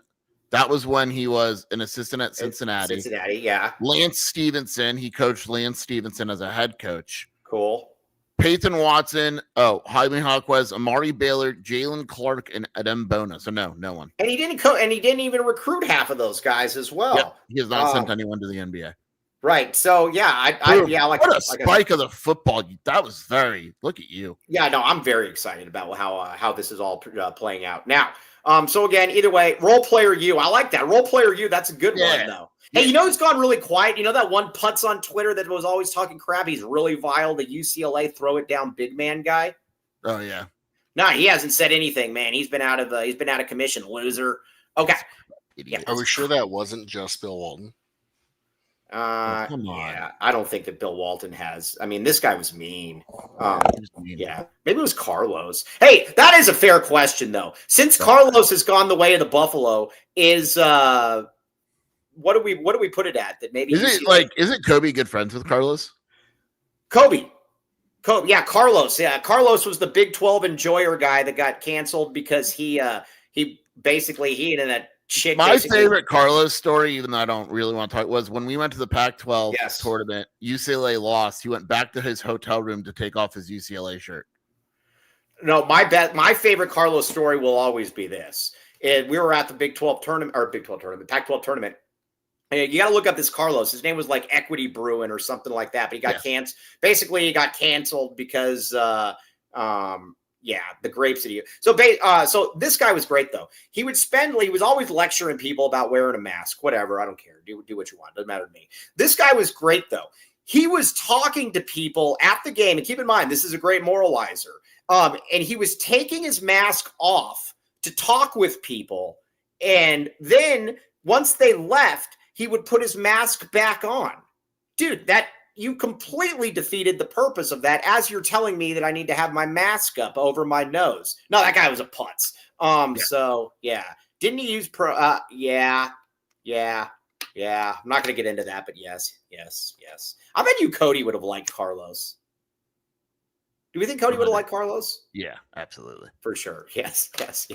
[SPEAKER 3] That was when he was an assistant at Cincinnati.
[SPEAKER 1] Cincinnati, yeah.
[SPEAKER 3] Lance Stevenson. He coached Lance Stevenson as a head coach.
[SPEAKER 1] Cool.
[SPEAKER 3] Peyton Watson. Oh, Jaime Jaquez, Amari Baylor, Jalen Clark, and Adam Bona. So no one.
[SPEAKER 1] And he didn't even recruit half of those guys as well.
[SPEAKER 3] Yep. He has not sent anyone to the NBA.
[SPEAKER 1] Right. So yeah,
[SPEAKER 3] what a spike of the football. That was look at you.
[SPEAKER 1] Yeah, no, I'm very excited about how this is all playing out now. So again, either way, role player U. I like that. Role player U, that's a good one though. Hey, you know who's gone really quiet? You know that one putz on Twitter that was always talking crap? He's really vile, the UCLA throw it down big man guy.
[SPEAKER 3] Oh yeah.
[SPEAKER 1] No, he hasn't said anything, man. He's been out of commission, loser. Okay.
[SPEAKER 4] Yeah. Are we sure that wasn't just Bill Walton?
[SPEAKER 3] Come on.
[SPEAKER 1] Yeah, I don't think that Bill Walton has. I mean, this guy was mean. Yeah, maybe it was Carlos. Hey, that is a fair question, though. Since Carlos has gone the way of the Buffalo, is what do we put it at? That maybe
[SPEAKER 3] isn't Kobe good friends with Carlos?
[SPEAKER 1] Kobe, yeah, Carlos. Yeah, Carlos was the Big 12 enjoyer guy that got canceled because he and that chick.
[SPEAKER 3] My favorite Carlos story, even though I don't really want to talk, was when we went to the Pac-12 tournament. UCLA lost. He went back to his hotel room to take off his UCLA shirt.
[SPEAKER 1] No, my favorite Carlos story will always be this. And we were at the Pac-12 tournament. And you got to look up this Carlos. His name was like Equity Bruin or something like that. But he got canceled. Basically, he got canceled because the grapes that he. So this guy was great though. He was always lecturing people about wearing a mask. Whatever, I don't care. Do what you want. Doesn't matter to me. This guy was great though. He was talking to people at the game, and keep in mind this is a great moralizer. And he was taking his mask off to talk with people, and then once they left, he would put his mask back on. Dude, you completely defeated the purpose of that, as you're telling me that I need to have my mask up over my nose. No, that guy was a putz. So yeah. Didn't he use yeah. I'm not going to get into that, but yes. I bet you Cody would have liked Carlos. Do we think Cody would have liked Carlos?
[SPEAKER 3] Yeah, absolutely.
[SPEAKER 1] For sure. Yes.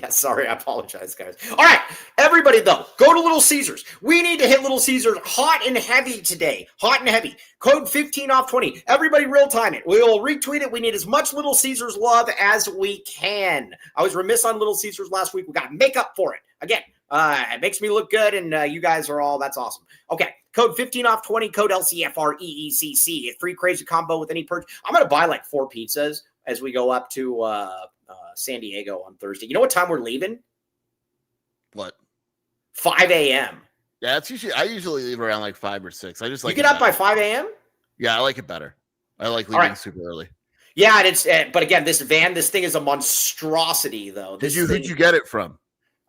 [SPEAKER 1] Sorry, I apologize, guys. All right, everybody, though, go to Little Caesars. We need to hit Little Caesars hot and heavy today. Hot and heavy. Code 15 off 20. Everybody real time it. We will retweet it. We need as much Little Caesars love as we can. I was remiss on Little Caesars last week. We got to make up for it. Again, it makes me look good, and you guys are all, that's awesome. Okay. Code 15 off 20, code LCFREECC. A free crazy combo with any purchase. I'm going to buy like 4 pizzas as we go up to San Diego on Thursday. You know what time we're leaving?
[SPEAKER 3] What?
[SPEAKER 1] 5 a.m.
[SPEAKER 3] Yeah, I usually leave around like 5 or 6. I just like
[SPEAKER 1] you get up by 5 a.m.?
[SPEAKER 3] Yeah, I like it better. I like leaving super early.
[SPEAKER 1] Yeah, and it's but again, this thing is a monstrosity though.
[SPEAKER 3] Who'd you get it from?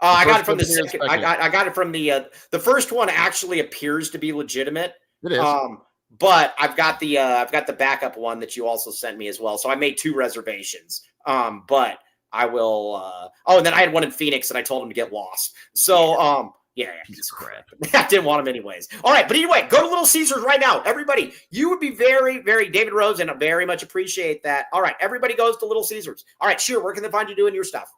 [SPEAKER 1] I got it from the second. I got it from the first one. Actually, appears to be legitimate.
[SPEAKER 3] It is.
[SPEAKER 1] But I've got the backup one that you also sent me as well. So I made 2 reservations. But I will. And then I had one in Phoenix, and I told him to get lost. So
[SPEAKER 3] piece of crap.
[SPEAKER 1] I didn't want him anyways. All right, but anyway, go to Little Caesars right now, everybody. You would be very, very David Rose, and I very much appreciate that. All right, everybody goes to Little Caesars. All right, sure. Where can they find you doing your stuff?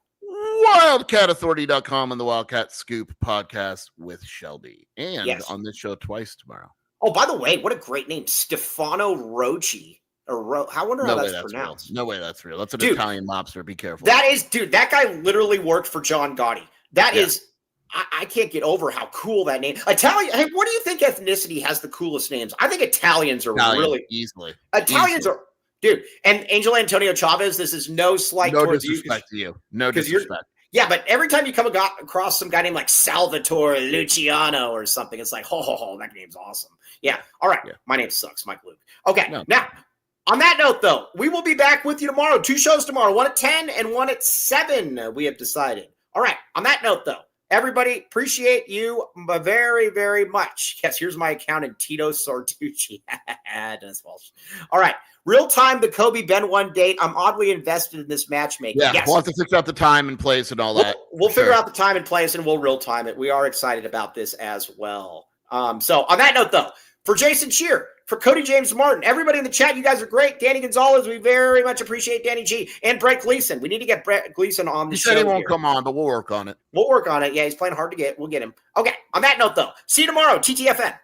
[SPEAKER 3] WildcatAuthority.com and the Wildcat Scoop podcast with Shelby. And on this show twice tomorrow.
[SPEAKER 1] Oh, by the way, what a great name. Stefano Rocci. I wonder how that's pronounced.
[SPEAKER 3] Real. No way that's real. That's an Italian mobster. Be careful.
[SPEAKER 1] That guy literally worked for John Gotti. That is I can't get over how cool that name. Italian. Hey, what do you think ethnicity has the coolest names? I think Italians are really
[SPEAKER 3] easily.
[SPEAKER 1] Italians are, dude. And Angel Antonio Chavez. This is no slight
[SPEAKER 3] No
[SPEAKER 1] towards
[SPEAKER 3] disrespect to you. No
[SPEAKER 1] 'cause you're-
[SPEAKER 3] disrespect.
[SPEAKER 1] Yeah, but every time you come across some guy named like Salvatore Luciano or something, it's like, ho, that name's awesome. Yeah. All right.
[SPEAKER 3] Yeah.
[SPEAKER 1] My name sucks, Mike Luke. Okay.
[SPEAKER 3] No.
[SPEAKER 1] Now, on that note, though, we will be back with you tomorrow. 2 shows tomorrow, one at 10 and one at 7, we have decided. All right. On that note, though, everybody, appreciate you very, very much. Yes, here's my accountant, Tito Sortucci. Dennis Walsh. All right. Real time, the Kobe Ben 1 date. I'm oddly invested in this matchmaking.
[SPEAKER 3] Yeah,
[SPEAKER 1] yes.
[SPEAKER 3] we'll have to figure out the time and place and all that.
[SPEAKER 1] We'll figure out the time and place, and we'll real time it. We are excited about this as well. So on that note, though, for Jason Shear, for Cody James Martin, everybody in the chat, you guys are great. Danny Gonzalez, we very much appreciate Danny G. And Brett Gleason. We need to get Brett Gleason on the
[SPEAKER 3] He
[SPEAKER 1] show.
[SPEAKER 3] said he won't
[SPEAKER 1] here.
[SPEAKER 3] come on, but we'll work on it.
[SPEAKER 1] We'll work on it. Yeah, he's playing hard to get. We'll get him. Okay, on that note, though, see you tomorrow, TTFN.